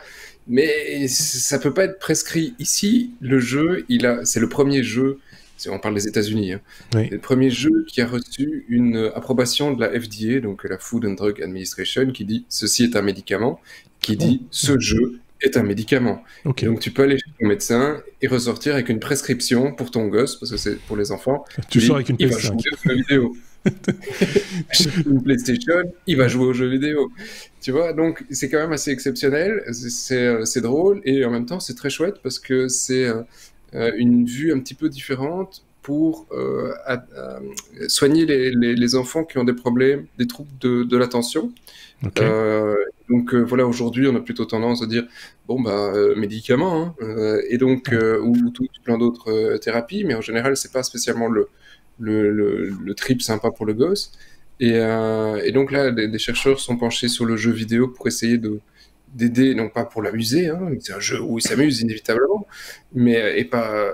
mais ça peut pas être prescrit. Ici, le jeu, c'est le premier jeu, si on parle des États-Unis, hein, oui. C'est le premier jeu qui a reçu une approbation de la FDA, donc la Food and Drug Administration, qui dit ceci est un médicament, qui dit ce jeu est un médicament. Okay. Donc tu peux aller chez ton médecin et ressortir avec une prescription pour ton gosse, parce que c'est pour les enfants. Tu sors avec une PS5. Il va jouer aux jeux vidéo. Une PlayStation, il va jouer aux jeux vidéo. Tu vois, donc c'est quand même assez exceptionnel, c'est drôle et en même temps c'est très chouette parce que c'est une vue un petit peu différente pour soigner les enfants qui ont des problèmes, des troubles de l'attention. Okay. Donc voilà, aujourd'hui on a plutôt tendance à dire médicaments, hein, et donc ou plein d'autres thérapies, mais en général c'est pas spécialement le trip sympa pour le gosse. Et donc là, des chercheurs sont penchés sur le jeu vidéo pour essayer d'aider, non pas pour l'amuser, hein, c'est un jeu où ils s'amusent inévitablement, mais pas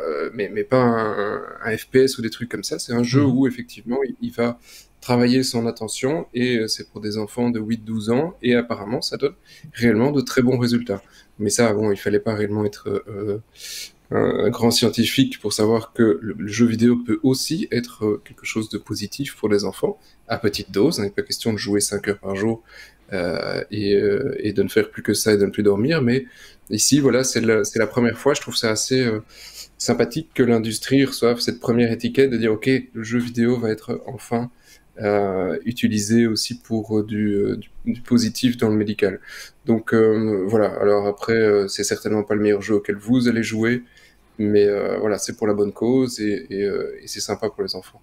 un FPS ou des trucs comme ça, c'est un jeu où effectivement il va travailler son attention, et c'est pour des enfants de 8-12 ans, et apparemment ça donne réellement de très bons résultats. Mais ça, il fallait pas réellement être... un grand scientifique pour savoir que le jeu vidéo peut aussi être quelque chose de positif pour les enfants, à petite dose. Il n'est pas question de jouer 5 heures par jour et de ne faire plus que ça et de ne plus dormir, mais ici, voilà, c'est la première fois, je trouve ça assez sympathique que l'industrie reçoive cette première étiquette de dire, ok, le jeu vidéo va être enfin utilisé aussi pour du positif dans le médical. Donc voilà, alors après, c'est certainement pas le meilleur jeu auquel vous allez jouer, mais voilà, c'est pour la bonne cause et c'est sympa pour les enfants.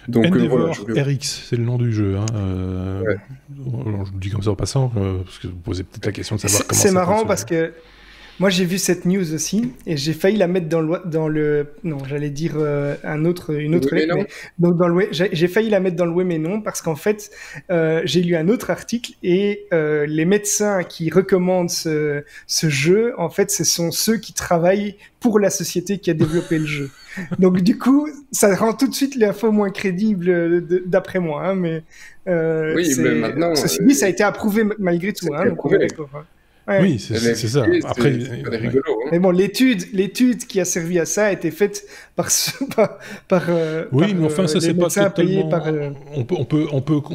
Donc Endeavor RX, c'est le nom du jeu. Hein. Ouais. Je le dis comme ça en passant, parce que vous posez peut-être la question de savoir comment ça c'est marrant parce que moi j'ai vu cette news aussi et j'ai failli la mettre dans le non, j'allais dire une autre lettre, mais donc dans le j'ai failli la mettre dans le oui mais non parce qu'en fait j'ai lu un autre article et les médecins qui recommandent ce jeu, en fait ce sont ceux qui travaillent pour la société qui a développé le jeu. Donc du coup, ça rend tout de suite l'info moins crédible d'après moi, hein, mais oui, mais maintenant ceci dit, ça a été approuvé malgré tout, hein, donc on est d'accord. Hein. Ouais. Oui, c'est ça. Après, c'est pas rigolo. Hein. Mais bon, l'étude qui a servi à ça a été faite par oui, mais enfin, ça c'est pas totalement. Par, on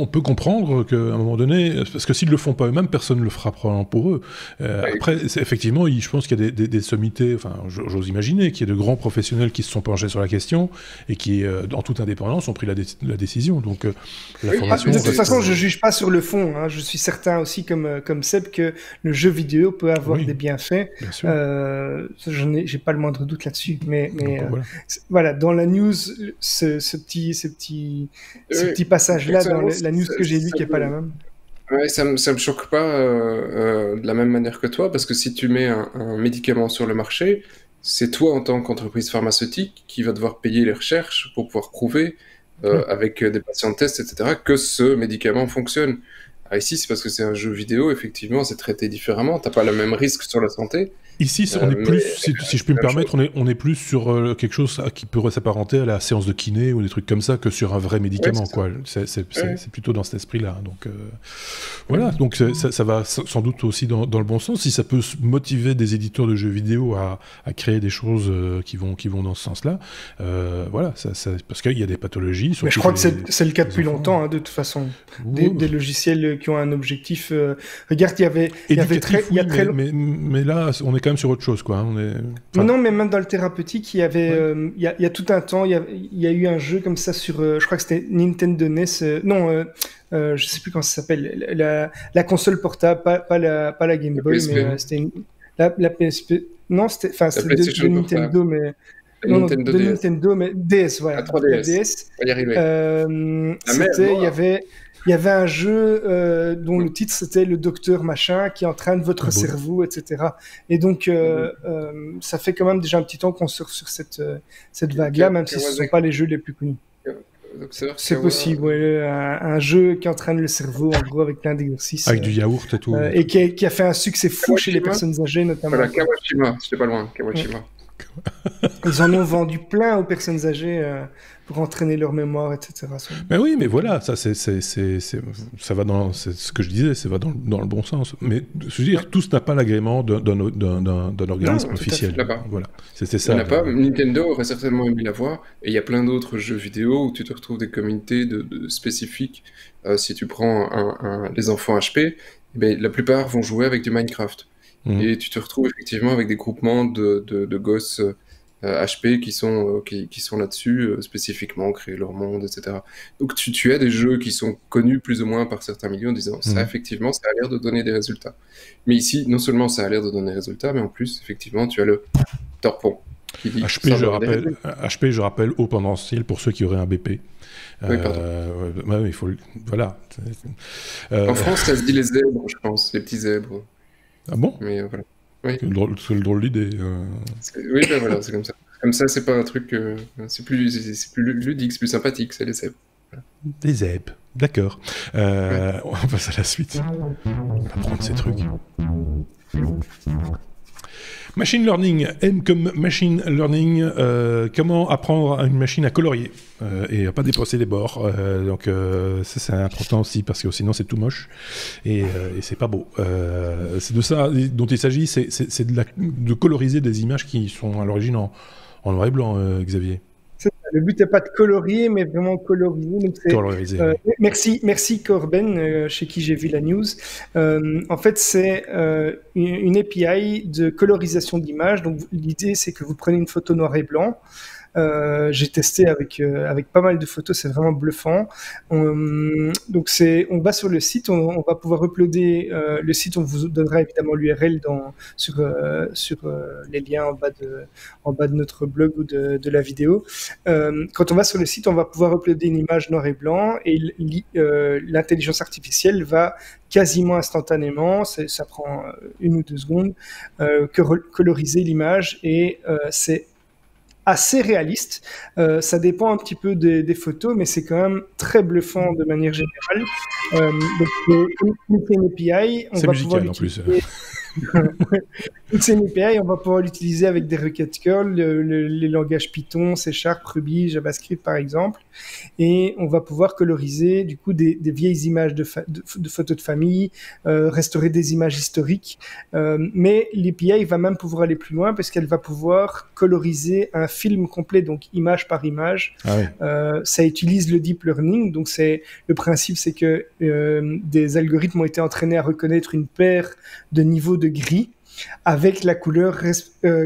peut comprendre qu'à un moment donné, parce que s'ils le font pas eux-mêmes, personne ne le fera probablement pour eux. Après, effectivement, je pense qu'il y a des sommités. Enfin, j'ose imaginer qu'il y a de grands professionnels qui se sont penchés sur la question et qui, en toute indépendance, ont pris la décision. Donc, la formation. De toute façon, je juge pas sur le fond. Hein. Je suis certain aussi, comme Seb, que le jeu vidéo peut avoir des bienfaits. Bien sûr. J'ai pas le moindre doute là-dessus. Mais voilà, dans la news, ce petit passage-là dans la news que j'ai lu qui est pas la même. Ouais, ça me choque pas de la même manière que toi, parce que si tu mets un médicament sur le marché, c'est toi en tant qu'entreprise pharmaceutique qui va devoir payer les recherches pour pouvoir prouver avec des patients de test, etc., que ce médicament fonctionne. Alors ici, c'est parce que c'est un jeu vidéo, effectivement, c'est traité différemment. T'as pas le même risque sur la santé. Ici, on est plus, si je puis me permettre, on est plus sur quelque chose qui pourrait s'apparenter à la séance de kiné ou des trucs comme ça que sur un vrai médicament, quoi. C'est plutôt dans cet esprit-là. Donc voilà, donc ça va sans doute aussi dans le bon sens. Si ça peut motiver des éditeurs de jeux vidéo à créer des choses qui vont dans ce sens-là, voilà, parce qu'il y a des pathologies. Mais je crois que c'est le cas depuis longtemps, hein, de toute façon. Des logiciels qui ont un objectif. Regarde, il y avait mais là, on est quand même sur autre chose, quoi. Non, mais même dans le thérapeutique, il y avait, il y a tout un temps, il y a eu un jeu comme ça sur, je crois que c'était Nintendo NES, je sais plus comment ça s'appelle, la console portable, pas la Game Boy, mais c'était la PSP. Non, c'était de Nintendo, mais de Nintendo, mais DS, voilà. 3DS. On va y arriver. Il y avait un jeu dont le titre c'était le docteur machin qui entraîne votre cerveau, etc. Et donc ça fait quand même déjà un petit temps qu'on sort sur cette vague-là, même si ce ne sont pas les jeux les plus connus. C'est possible, un jeu qui entraîne le cerveau en gros avec plein d'exercices. Avec du yaourt et tout. Et qui a fait un succès fou chez les personnes âgées notamment. Voilà, Kawashima, c'était pas loin, Kawashima. Ils en ont vendu plein aux personnes âgées pour entraîner leur mémoire, etc. Mais oui, mais voilà, ça va dans ce que je disais, ça va dans le bon sens. Mais je veux dire, tout n'a pas l'agrément d'un organisme officiel. Voilà, c'était ça. Il n'y en a pas. Nintendo aurait certainement aimé l'avoir. Et il y a plein d'autres jeux vidéo où tu te retrouves des communautés spécifiques. Si tu prends les enfants HP, la plupart vont jouer avec du Minecraft. Et tu te retrouves effectivement avec des groupements de gosses HP qui sont là-dessus, spécifiquement, créer leur monde, etc. Donc tu as des jeux qui sont connus plus ou moins par certains millions en disant ça, effectivement, ça a l'air de donner des résultats. Mais ici, non seulement ça a l'air de donner des résultats, mais en plus, effectivement, tu as le torpon qui dit HP, je rappelle, haut potentiel pour ceux qui auraient un BP. Oui, pardon. Il faut... Voilà. En France, ça se dit les zèbres, je pense, les petits zèbres. Ah bon? Mais voilà. Oui. C'est le drôle d'idée. Oui, voilà, c'est comme ça. Comme ça, c'est pas un truc. C'est plus ludique, c'est plus sympathique, c'est les zèbres. Voilà. Les zèbres, d'accord. On passe à la suite. On va prendre ces trucs. Machine learning, M comme machine learning, comment apprendre à une machine à colorier et à pas dépasser les bords. Donc ça c'est important aussi parce que sinon c'est tout moche et c'est pas beau. C'est de ça dont il s'agit, c'est de coloriser des images qui sont à l'origine en noir et blanc, Xavier. Le but n'est pas de colorier, mais vraiment coloriser. Donc coloriser. Merci Corben, chez qui j'ai vu la news. En fait, c'est une API de colorisation d'image. Donc l'idée, c'est que vous prenez une photo noir et blanc. J'ai testé avec pas mal de photos, c'est vraiment bluffant. Donc on va sur le site, on va pouvoir uploader le site, on vous donnera évidemment l'URL sur les liens en bas de notre blog ou de la vidéo. Quand on va sur le site, on va pouvoir uploader une image noir et blanc et l'intelligence artificielle va quasiment instantanément, ça prend 1 ou 2 secondes, coloriser l'image et c'est assez réaliste. Ça dépend un petit peu des photos, mais c'est quand même très bluffant de manière générale. Donc, comme c'est une API, on va pouvoir l'utiliser. Une API, on va pouvoir l'utiliser avec des requêtes curl, les langages Python, C#, Ruby, JavaScript par exemple, et on va pouvoir coloriser du coup des vieilles images de photos de famille, restaurer des images historiques, mais l'API va même pouvoir aller plus loin parce qu'elle va pouvoir coloriser un film complet, donc image par image. Ah oui. Ça utilise le deep learning, donc le principe c'est que des algorithmes ont été entraînés à reconnaître une paire de niveaux de gris avec la couleur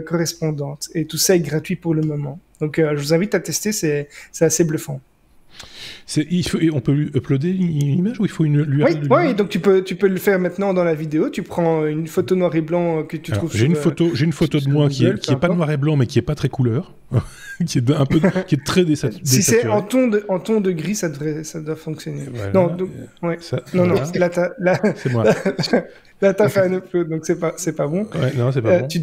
correspondante. Et tout ça est gratuit pour le moment. Donc je vous invite à tester, c'est assez bluffant. On peut lui uploader une image ou il faut une URL? Oui, donc tu peux le faire maintenant dans la vidéo. Tu prends une photo noir et blanc que tu trouves. J'ai une photo de moi qui est pas noir et blanc, mais qui est pas très couleur, qui est très désaturé. Si c'est en ton de gris, ça doit fonctionner. Voilà. Non, donc, ouais. Non, là, c'est moi. Là, t'as fait un upload, donc c'est pas bon. Ouais, non, c'est pas bon. Tu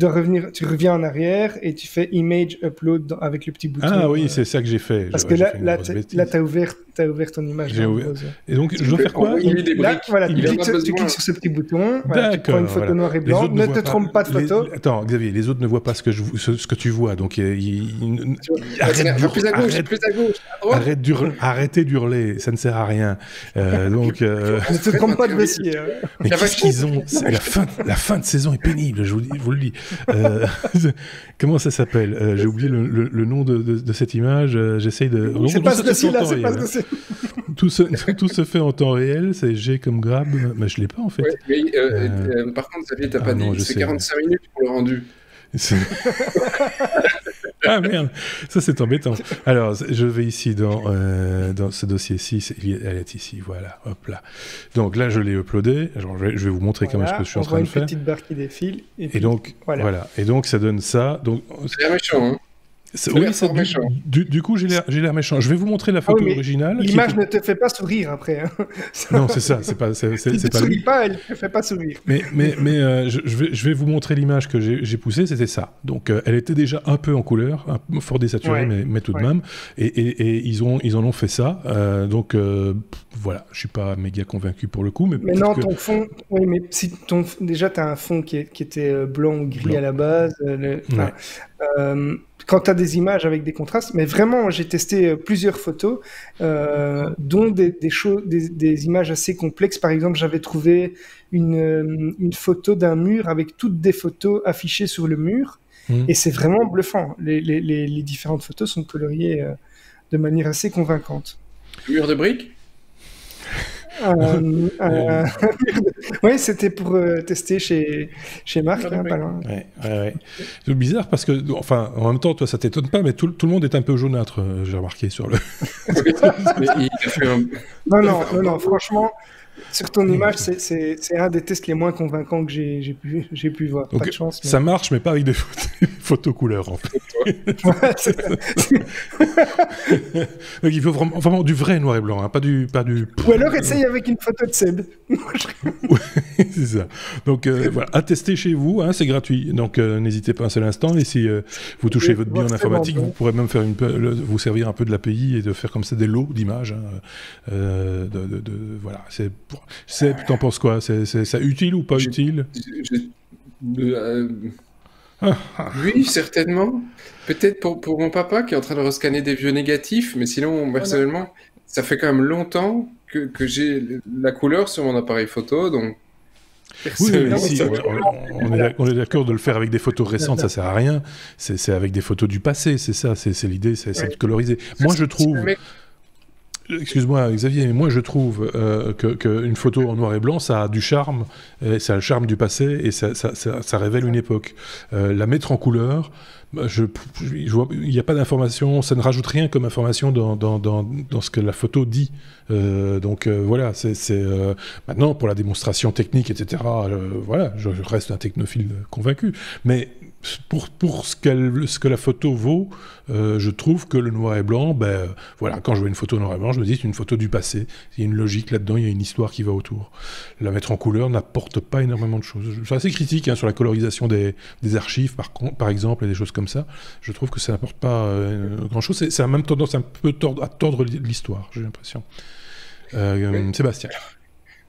reviens en arrière et tu fais image upload avec le petit bouton. Ah oui, c'est ça que j'ai fait. Parce que là, t'as ouvert ton image. J'ai ouvert. Et donc, je dois faire quoi? Voilà, tu cliques sur ce petit bouton. Voilà, tu prends une photo noir et blanc. Ne te trompe pas de photo. Attends, Xavier, les autres ne voient pas ce que tu vois. Donc, arrêtez d'hurler. Ça ne sert à rien. Donc, ne te trompe pas de dossier. Mais qu'est-ce qu'ils ont? La fin de saison est pénible, je vous le dis. Comment ça s'appelle? J'ai oublié le nom de cette image. J'essaye de... C'est pas ce dossier-là, c'est pas ce dossier. Tout se fait en temps réel, c'est G comme grab, mais je l'ai pas en fait. Ouais, mais, par contre, Xavier, t'as pas dit, c'est 45 minutes pour le rendu. Ah merde, ça c'est embêtant. Alors, je vais ici dans ce dossier-ci, elle est ici, voilà, hop là. Donc là, je l'ai uploadé, je vais vous montrer comment est-ce que je suis en train de faire. On voit une petite barre qui défile. Et donc, voilà. Et donc, ça donne ça. Donc, c'est l'air méchant, hein. Oui, du coup, j'ai l'air méchant. Je vais vous montrer la photo originale. L'image ne te fait pas sourire après. Hein. Non, c'est ça. C'est pas. Elle ne sourit pas, elle ne te fait pas sourire. Mais je vais vous montrer l'image que j'ai poussée. C'était ça. Donc, elle était déjà un peu en couleur, fort désaturée, mais tout de même. Et ils en ont fait ça. Donc, voilà. Je suis pas méga convaincu pour le coup, mais non, ton fond. Oui, mais si déjà tu as un fond qui était blanc ou gris à la base. Quand tu as des images avec des contrastes, mais vraiment, j'ai testé plusieurs photos, dont des images assez complexes. Par exemple, j'avais trouvé une photo d'un mur avec toutes des photos affichées sur le mur, et c'est vraiment bluffant. Les différentes photos sont coloriées de manière assez convaincante. Le mur de briques? Oui, c'était pour tester chez Marc, pas loin. Ouais. C'est bizarre parce que, enfin, en même temps, toi, ça t'étonne pas, mais tout le monde est un peu jaunâtre, j'ai remarqué sur le. Non, franchement, sur ton image, c'est un des tests les moins convaincants que j'ai pu voir. Donc, pas de chance. Ça marche, mais pas avec des photos couleurs, en fait. Donc, il faut vraiment du vrai noir et blanc, hein, pas du. Ou alors essaye avec une photo de Seb. C'est ça. Donc voilà, à tester chez vous, hein, c'est gratuit. Donc n'hésitez pas un seul instant. Et si vous touchez votre bien en informatique, vous pourrez même faire vous servir un peu de l'API et de faire comme ça des lots d'images. Hein, voilà. T'en penses quoi? C'est utile ou pas utile? Oui, certainement. Peut-être pour mon papa qui est en train de rescanner des vieux négatifs, mais sinon, personnellement, ça fait quand même longtemps que j'ai la couleur sur mon appareil photo, donc... Oui, on est d'accord de le faire avec des photos récentes, ça sert à rien. C'est avec des photos du passé, c'est ça, c'est l'idée, c'est de coloriser. Moi, je trouve... Excuse-moi Xavier, mais moi je trouve qu'une photo en noir et blanc, ça a du charme, ça a le charme du passé et ça révèle une époque. La mettre en couleur, il n'y a pas d'information, ça ne rajoute rien comme information dans ce que la photo dit. Donc voilà, c'est maintenant pour la démonstration technique, etc. Voilà, je reste un technophile convaincu, mais pour ce que la photo vaut, je trouve que le noir et blanc, voilà, quand je vois une photo noir et blanc, je me dis c'est une photo du passé. Il y a une logique là-dedans, il y a une histoire qui va autour. La mettre en couleur n'apporte pas énormément de choses. Je suis assez critique sur la colorisation des archives, par exemple, et des choses comme ça. Je trouve que ça n'apporte pas grand-chose. Ça a même tendance un peu à tordre l'histoire, j'ai l'impression. Sébastien.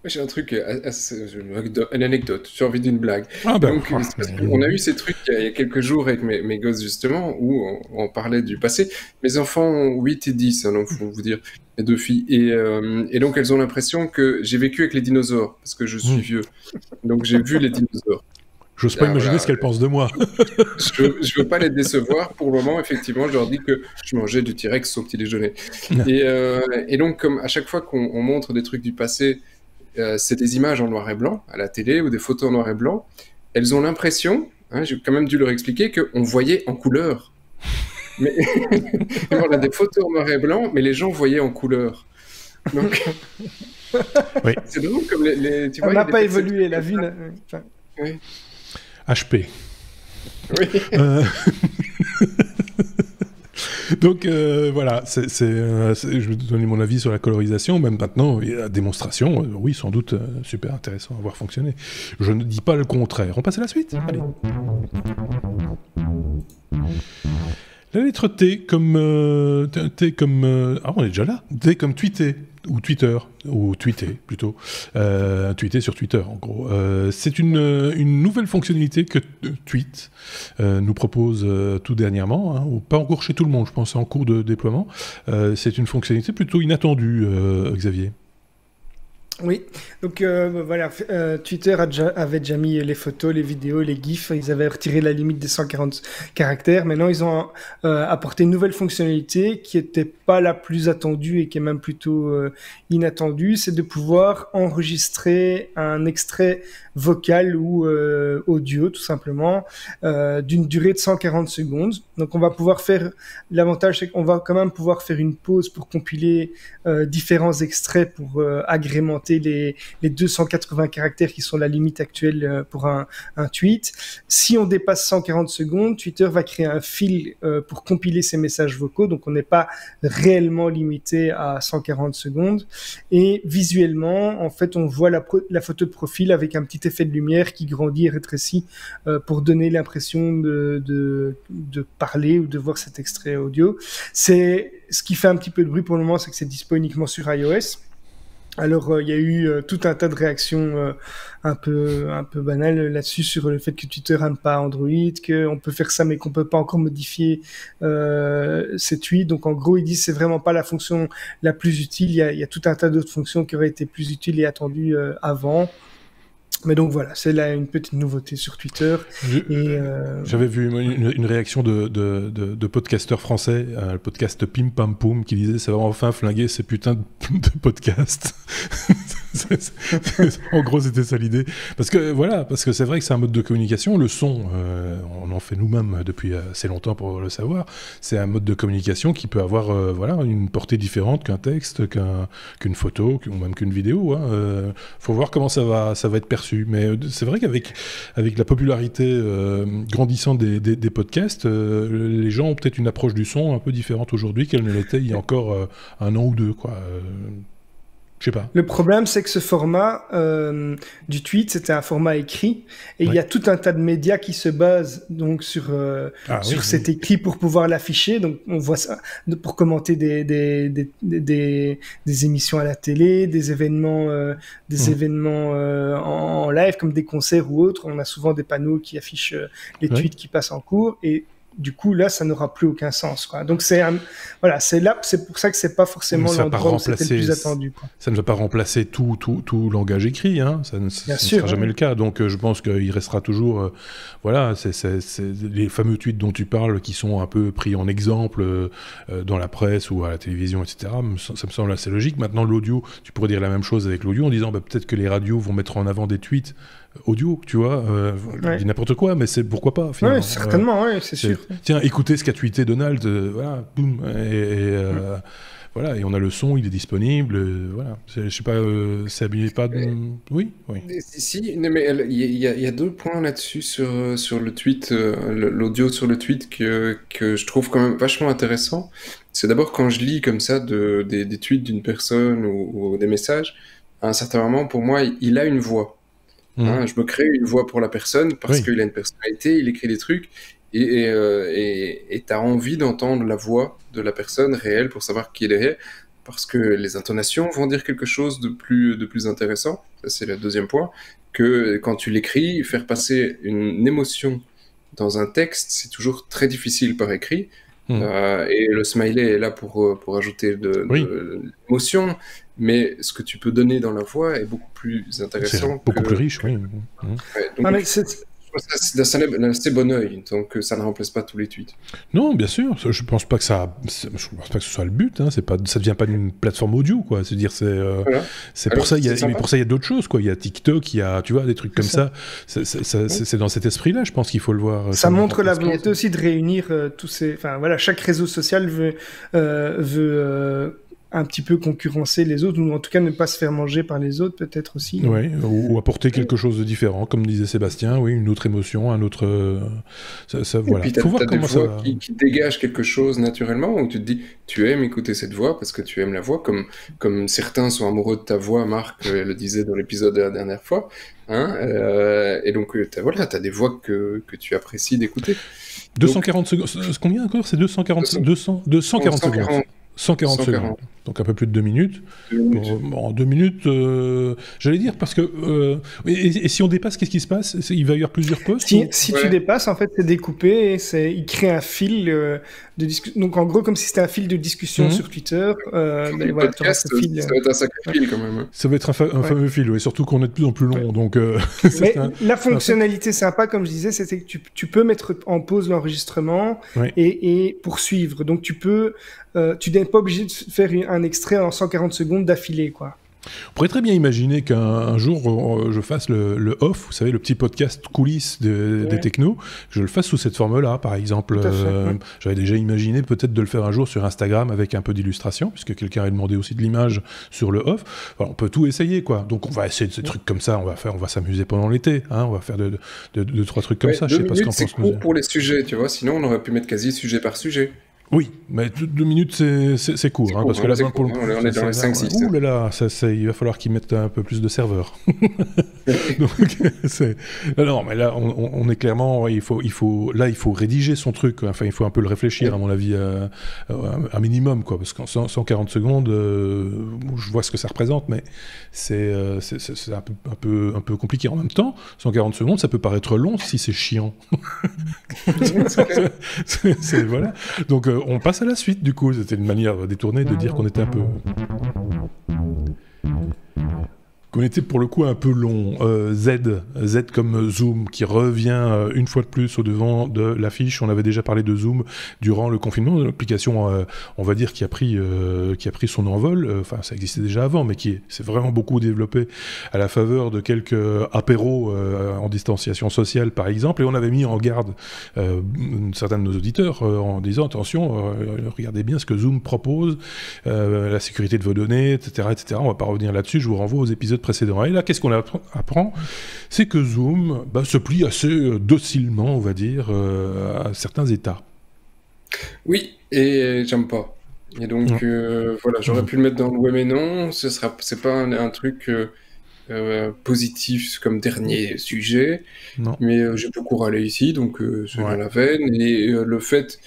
J'ai un truc, une anecdote, j'ai envie d'une blague. Donc, on a eu ces trucs il y a quelques jours avec mes gosses, justement, où on parlait du passé. Mes enfants ont 8 et 10, hein, donc faut vous dire, les 2 filles. Et donc, elles ont l'impression que j'ai vécu avec les dinosaures, parce que je suis vieux. Donc, j'ai vu les dinosaures. J'ose pas imaginer ce qu'elles pensent de moi. Je veux pas les décevoir. Pour le moment, effectivement, je leur dis que je mangeais du T-Rex au petit déjeuner. Et donc, comme à chaque fois qu'on montre des trucs du passé, c'est des images en noir et blanc à la télé ou des photos en noir et blanc, elles ont l'impression, hein, j'ai quand même dû leur expliquer, qu'on voyait en couleur. Mais on a des photos en noir et blanc, mais les gens voyaient en couleur. Donc, oui. C'est drôle comme tu vois, on n'a pas évolué, la vie. Oui. HP. Oui. Donc voilà, je vais te donner mon avis sur la colorisation. Même maintenant, la démonstration, oui, sans doute super intéressant à voir fonctionner. Je ne dis pas le contraire. On passe à la suite. Allez. La lettre T comme on est déjà là. T comme tweeter ou Twitter ou tweeter plutôt. Tweeter sur Twitter en gros. C'est une nouvelle fonctionnalité que Tweet nous propose tout dernièrement. Hein, pas encore chez tout le monde, je pense, c'est en cours de déploiement. C'est une fonctionnalité plutôt inattendue, Xavier. Oui, donc voilà, Twitter avait déjà mis les photos, les vidéos, les GIFs, ils avaient retiré la limite des 140 caractères. Maintenant, ils ont apporté une nouvelle fonctionnalité qui n'était pas la plus attendue et qui est même plutôt inattendue, c'est de pouvoir enregistrer un extrait vocal ou audio, tout simplement, d'une durée de 140 secondes. Donc, on va pouvoir faire, l'avantage, c'est qu'on va quand même pouvoir faire une pause pour compiler différents extraits pour agrémenter les 280 caractères qui sont la limite actuelle pour un tweet. Si on dépasse 140 secondes, Twitter va créer un fil pour compiler ces messages vocaux, donc on n'est pas réellement limité à 140 secondes. Et visuellement, en fait, on voit la photo de profil avec un petit effet de lumière qui grandit et rétrécit pour donner l'impression de parler ou de voir cet extrait audio. C'est ce qui fait un petit peu de bruit pour le moment, c'est que c'est dispo uniquement sur iOS. Alors, il y a eu tout un tas de réactions un peu banales là-dessus sur le fait que Twitter n'aime pas Android, qu'on peut faire ça mais qu'on peut pas encore modifier ces tweets. Donc, en gros, ils disent que c'est vraiment pas la fonction la plus utile. Il y a tout un tas d'autres fonctions qui auraient été plus utiles et attendues avant. Mais donc voilà, c'est là une petite nouveauté sur Twitter. J'avais vu une réaction de podcasteurs français, le podcast Pim Pam Poum, qui disait ça va enfin flinguer ces putains de podcasts. En gros, c'était ça l'idée. Parce que c'est vrai que c'est un mode de communication. Le son, on en fait nous-mêmes depuis assez longtemps pour le savoir. C'est un mode de communication qui peut avoir une portée différente qu'un texte, qu'une photo, ou même qu'une vidéo. Faut voir comment ça va être perçu. Mais c'est vrai qu'avec la popularité grandissante des podcasts, les gens ont peut-être une approche du son un peu différente aujourd'hui qu'elle ne l'était il y a encore un an ou deux, quoi. Je sais pas. Le problème, c'est que ce format du tweet, c'était un format écrit, et il y a tout un tas de médias qui se basent donc sur cet écrit pour pouvoir l'afficher. Donc, on voit ça pour commenter des émissions à la télé, des événements, en live comme des concerts ou autres. On a souvent des panneaux qui affichent les tweets qui passent en cours, et du coup, là, ça n'aura plus aucun sens, quoi. Donc, c'est pour ça que c'est pas forcément l'endroit où c'était le plus attendu, quoi. Ça ne va pas remplacer tout langage écrit, hein. Ça ne sera jamais le cas. Donc, je pense qu'il restera toujours, c'est les fameux tweets dont tu parles qui sont un peu pris en exemple dans la presse ou à la télévision, etc. Ça me semble assez logique. Maintenant, l'audio, tu pourrais dire la même chose avec l'audio en disant, peut-être que les radios vont mettre en avant des tweets audio, tu vois, je dis n'importe quoi, mais c'est pourquoi pas, finalement. Oui, certainement, c'est sûr. Tiens, écoutez ce qu'a tweeté Donald, boum, voilà, et on a le son, il est disponible, voilà. Je sais pas, c'est habillé pas de... Oui. Si, mais il y a 2 points là-dessus sur le tweet, l'audio sur le tweet que je trouve quand même vachement intéressant. C'est d'abord quand je lis comme ça des tweets d'une personne ou des messages, à un certain moment, pour moi, il a une voix. Je me crée une voix pour la personne parce qu'il a une personnalité, il écrit des trucs et t'as envie d'entendre la voix de la personne réelle pour savoir qui est derrière. parce que les intonations vont dire quelque chose de plus intéressant. Ça, c'est le deuxième point. Que quand tu l'écris, faire passer une émotion dans un texte, c'est toujours très difficile par écrit. Et le smiley est là pour ajouter de l'émotion, mais ce que tu peux donner dans la voix est beaucoup plus intéressant. Beaucoup plus riche, oui. Donc, c'est un assez bon œil, donc ça ne remplace pas tous les tweets. Non, bien sûr, je pense pas que ce soit le but, hein. Ça devient pas une plateforme audio, quoi. C'est-à-dire, c'est pour ça, il y a d'autres choses, quoi. Il y a TikTok, il y a, tu vois, des trucs comme ça. C'est dans cet esprit-là, je pense qu'il faut le voir. Ça montre la volonté aussi de réunir tous ces, enfin voilà, chaque réseau social veut un petit peu concurrencer les autres, ou en tout cas ne pas se faire manger par les autres, peut-être aussi. Oui, ou apporter quelque chose de différent, comme disait Sébastien, oui, une autre émotion, un autre... voilà. Et puis faut voir comment des voix qui dégagent quelque chose naturellement, où tu te dis, tu aimes écouter cette voix parce que tu aimes la voix, comme certains sont amoureux de ta voix, Marc le disait dans l'épisode de la dernière fois, hein, et donc t'as des voix que tu apprécies d'écouter. 240 secondes, combien encore? C'est 240 secondes. 140 secondes, donc un peu plus de 2 minutes. En 2 minutes, j'allais dire, parce que... et si on dépasse, qu'est-ce qui se passe? Il va y avoir plusieurs posts? Si tu dépasses, en fait, c'est découpé, et il crée un fil de discussion. Donc, en gros, comme si c'était un fil de discussion sur Twitter. Mais voilà, podcast, ça va être un sacré fil, quand même. Ça va être un fameux fil, oui, surtout qu'on est de plus en plus long. Donc, mais la fonctionnalité sympa, comme je disais, c'était que tu peux mettre en pause l'enregistrement et poursuivre. Donc, tu n'es pas obligé de faire un extrait en 140 secondes d'affilée, quoi. On pourrait très bien imaginer qu'un jour je fasse le off, vous savez, le petit podcast coulisses des technos, je le fasse sous cette forme-là, par exemple. J'avais déjà imaginé peut-être de le faire un jour sur Instagram avec un peu d'illustration, puisque quelqu'un a demandé aussi de l'image sur le off. Voilà, on peut tout essayer, quoi. Donc on va essayer de ces trucs comme ça, on va s'amuser pendant l'été, hein, on va faire deux, trois trucs comme ça. Je sais pas ce qu'en pense. C'est court pour les sujets, tu vois, sinon on aurait pu mettre quasi sujet par sujet. Oui, mais 2 minutes, c'est court, hein, parce que là, on est dans les 5-6. Ouh là là, il va falloir qu'ils mettent un peu plus de serveurs. Donc, non, mais là, on est clairement, il faut rédiger son truc. Enfin, il faut un peu le réfléchir, à mon avis, un minimum, quoi, parce qu'en 140 secondes, je vois ce que ça représente, mais c'est un peu compliqué. En même temps, 140 secondes, ça peut paraître long si c'est chiant. Voilà. Donc, on passe à la suite, du coup. C'était une manière détournée de dire qu'on était qu'on était pour le coup un peu long. Z comme Zoom, qui revient une fois de plus au devant de l'affiche. On avait déjà parlé de Zoom durant le confinement, une application, on va dire, qui a pris son envol. Enfin, ça existait déjà avant, mais qui s'est vraiment beaucoup développé à la faveur de quelques apéros en distanciation sociale, par exemple. Et on avait mis en garde certains de nos auditeurs en disant, attention, regardez bien ce que Zoom propose, la sécurité de vos données, etc., etc. On va pas revenir là-dessus, je vous renvoie aux épisodes précédents. Et là, qu'est-ce qu'on apprend? C'est que Zoom se plie assez docilement, on va dire, à certains états. Oui, et j'aime pas. Et donc, voilà, j'aurais pu le mettre dans le ouais mais non, c'est pas un truc positif comme dernier sujet, mais j'ai beaucoup râlé ici, donc c'est dans la veine, et le fait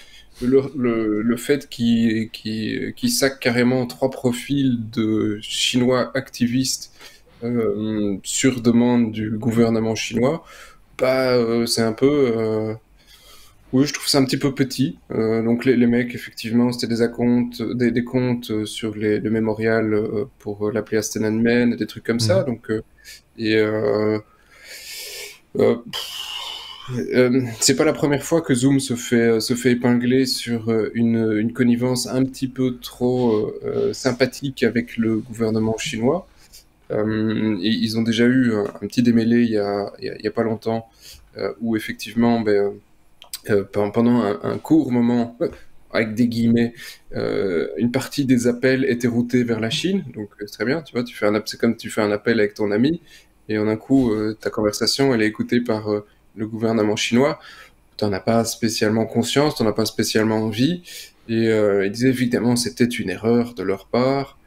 qu'il sac carrément 3 profils de Chinois activistes sur demande du gouvernement chinois, c'est un peu... oui, je trouve ça un petit peu petit. Donc les mecs, effectivement, c'était des comptes sur le mémorial pour l'appeler Tiananmen, des trucs comme ça. Donc, c'est pas la première fois que Zoom se fait épingler sur une connivence un petit peu trop sympathique avec le gouvernement chinois. Ils ont déjà eu un petit démêlé il y a pas longtemps où effectivement pendant un court moment, avec des guillemets, une partie des appels étaient routés vers la Chine, donc c'est très bien, tu vois, c'est comme tu fais un appel avec ton ami, et en un coup, ta conversation, elle est écoutée par le gouvernement chinois, t'en as pas spécialement conscience, t'en as pas spécialement envie, et ils disaient évidemment c'était une erreur de leur part,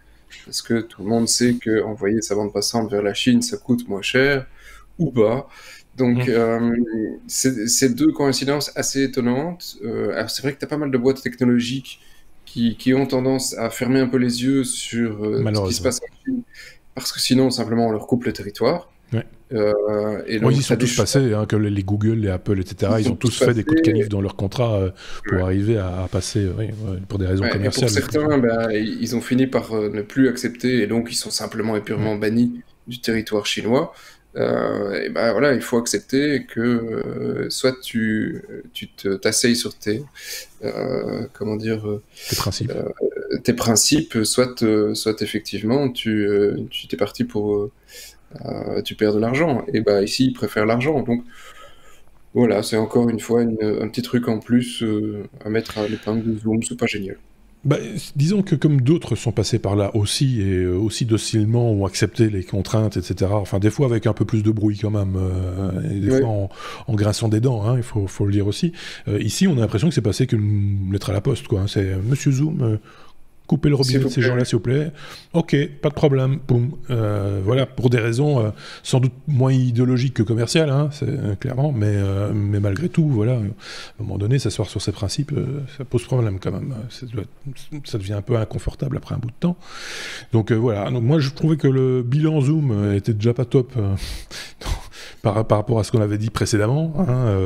parce que tout le monde sait que envoyer sa bande passante vers la Chine, ça coûte moins cher, ou pas. Donc, c'est deux coïncidences assez étonnantes. Alors c'est vrai que tu as pas mal de boîtes technologiques qui ont tendance à fermer un peu les yeux sur ce qui se passe en Chine, parce que sinon, simplement, on leur coupe le territoire. Ouais. Et donc, ils sont tous passés, hein, que les Google, les Apple, etc. Ils ont tous fait des coups de canif dans leur contrat pour arriver à passer, pour des raisons commerciales. Et pour certains, ils ont fini par ne plus accepter, et donc ils sont simplement et purement bannis du territoire chinois. Voilà, il faut accepter que soit tu t'asseyes sur tes principes, soit effectivement tu t'es parti pour tu perds de l'argent. Et ici ils préfèrent l'argent, donc voilà, c'est encore une fois un petit truc en plus à mettre à l'épingle de Zoom. C'est pas génial. Disons que comme d'autres sont passés par là aussi, et aussi docilement ont accepté les contraintes, etc. Enfin, des fois avec un peu plus de bruit quand même, et des fois en grinçant des dents, hein, il faut le dire aussi. Ici, on a l'impression que c'est passé qu'une lettre à la poste, quoi. C'est Monsieur Zoom, coupez le robinet de ces gens-là, s'il vous plaît. Ok, pas de problème. Boum. Voilà, pour des raisons sans doute moins idéologiques que commerciales, hein, clairement, mais malgré tout, voilà, à un moment donné, s'asseoir sur ses principes, ça pose problème quand même. Ça devient un peu inconfortable après un bout de temps. Donc voilà. Donc moi, je trouvais que le bilan Zoom était déjà pas top. Par rapport à ce qu'on avait dit précédemment, hein,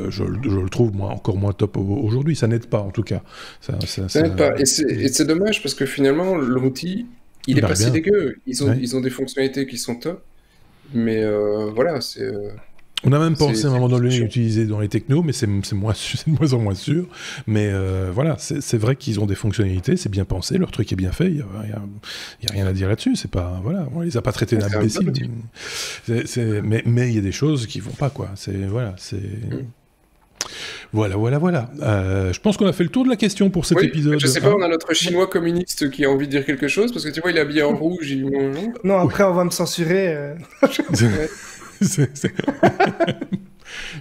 je le trouve encore moins top aujourd'hui. Ça n'aide pas, en tout cas. Ça n'aide pas. Et c'est dommage, parce que finalement, l'outil, il est pas si dégueu. Ils ont des fonctionnalités qui sont top, mais voilà, c'est... On a même pensé à un moment donné l'utiliser dans les technos, mais c'est de moins en moins sûr. Mais voilà, c'est vrai qu'ils ont des fonctionnalités, c'est bien pensé, leur truc est bien fait, il y a rien à dire là-dessus. C'est pas, voilà, on les a pas traités d'imbéciles. Mais il y a des choses qui vont pas, quoi. Voilà. Je pense qu'on a fait le tour de la question pour cet épisode. Je sais pas, on a notre chinois communiste qui a envie de dire quelque chose, parce que tu vois, il est habillé en rouge. Non, après on va me censurer.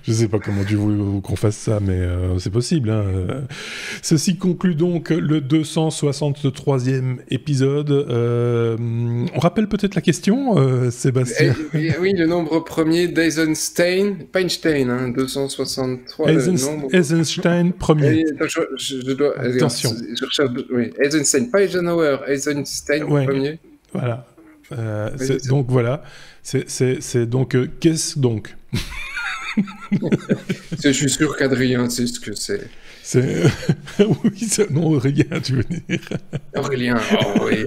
Je sais pas comment tu veux qu'on fasse ça, mais c'est possible. Hein. Ceci conclut donc le 263e épisode. On rappelle peut-être la question, Sébastien. Oui, le nombre premier d'Eisenstein, pas Einstein, hein, 263. Eisenstein premier. Attention. Eisenstein, pas Eisenhower, Eisenstein premier. Voilà. Donc voilà. C'est donc qu'est-ce donc? Je suis sûr qu'Adrien sait ce que c'est. Oui, non, Aurélien, tu veux dire. Aurélien, oui.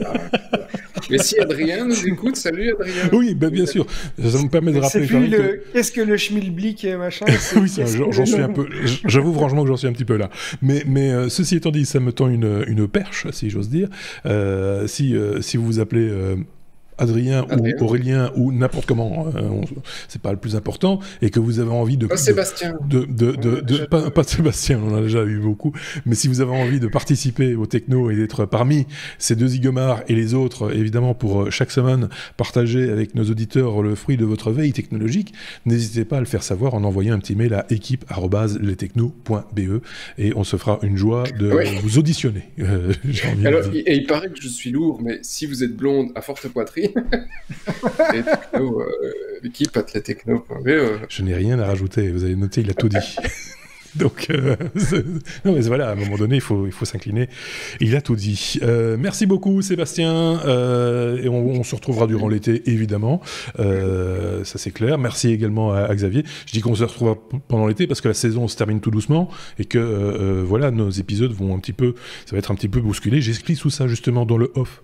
Mais si Adrien nous écoute, salut Adrien. Oui, bien sûr. Ça me permet de rappeler. C'est plus qu'est-ce que le schmilblick machin. Oui, j'en suis un peu. J'avoue franchement que j'en suis un petit peu là. Mais ceci étant dit, ça me tend une perche, si j'ose dire. Si vous vous appelez Adrien ou Aurélien ou n'importe comment, c'est pas le plus important, et que vous avez envie de... Pas Sébastien. Pas Sébastien, on en a déjà eu beaucoup, mais si vous avez envie de participer au techno et d'être parmi ces deux zigomards et les autres, évidemment, pour chaque semaine partager avec nos auditeurs le fruit de votre veille technologique, n'hésitez pas à le faire savoir en envoyant un petit mail à équipe@lestechno.be et on se fera une joie de vous auditionner. Alors, et il paraît que je suis lourd, mais si vous êtes blonde à forte poitrine, l'équipe@lestechno.be. Je n'ai rien à rajouter, vous avez noté, il a tout dit. Donc, non mais voilà, à un moment donné, il faut s'incliner. Il a tout dit. Merci beaucoup, Sébastien. Et on se retrouvera durant l'été, évidemment. Ça, c'est clair. Merci également à Xavier. Je dis qu'on se retrouvera pendant l'été parce que la saison se termine tout doucement et que, voilà, nos épisodes ça va être un petit peu bousculé. J'explique tout ça justement dans le off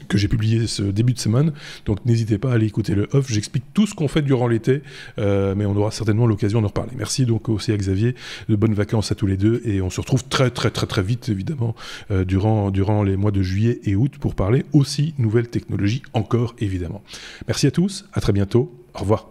que j'ai publié ce début de semaine, donc n'hésitez pas à aller écouter le off, j'explique tout ce qu'on fait durant l'été, mais on aura certainement l'occasion d'en reparler. Merci donc aussi à Xavier, de bonnes vacances à tous les deux, et on se retrouve très très très très vite évidemment durant les mois de juillet et août pour parler aussi nouvelles technologies encore évidemment. Merci à tous, à très bientôt, au revoir.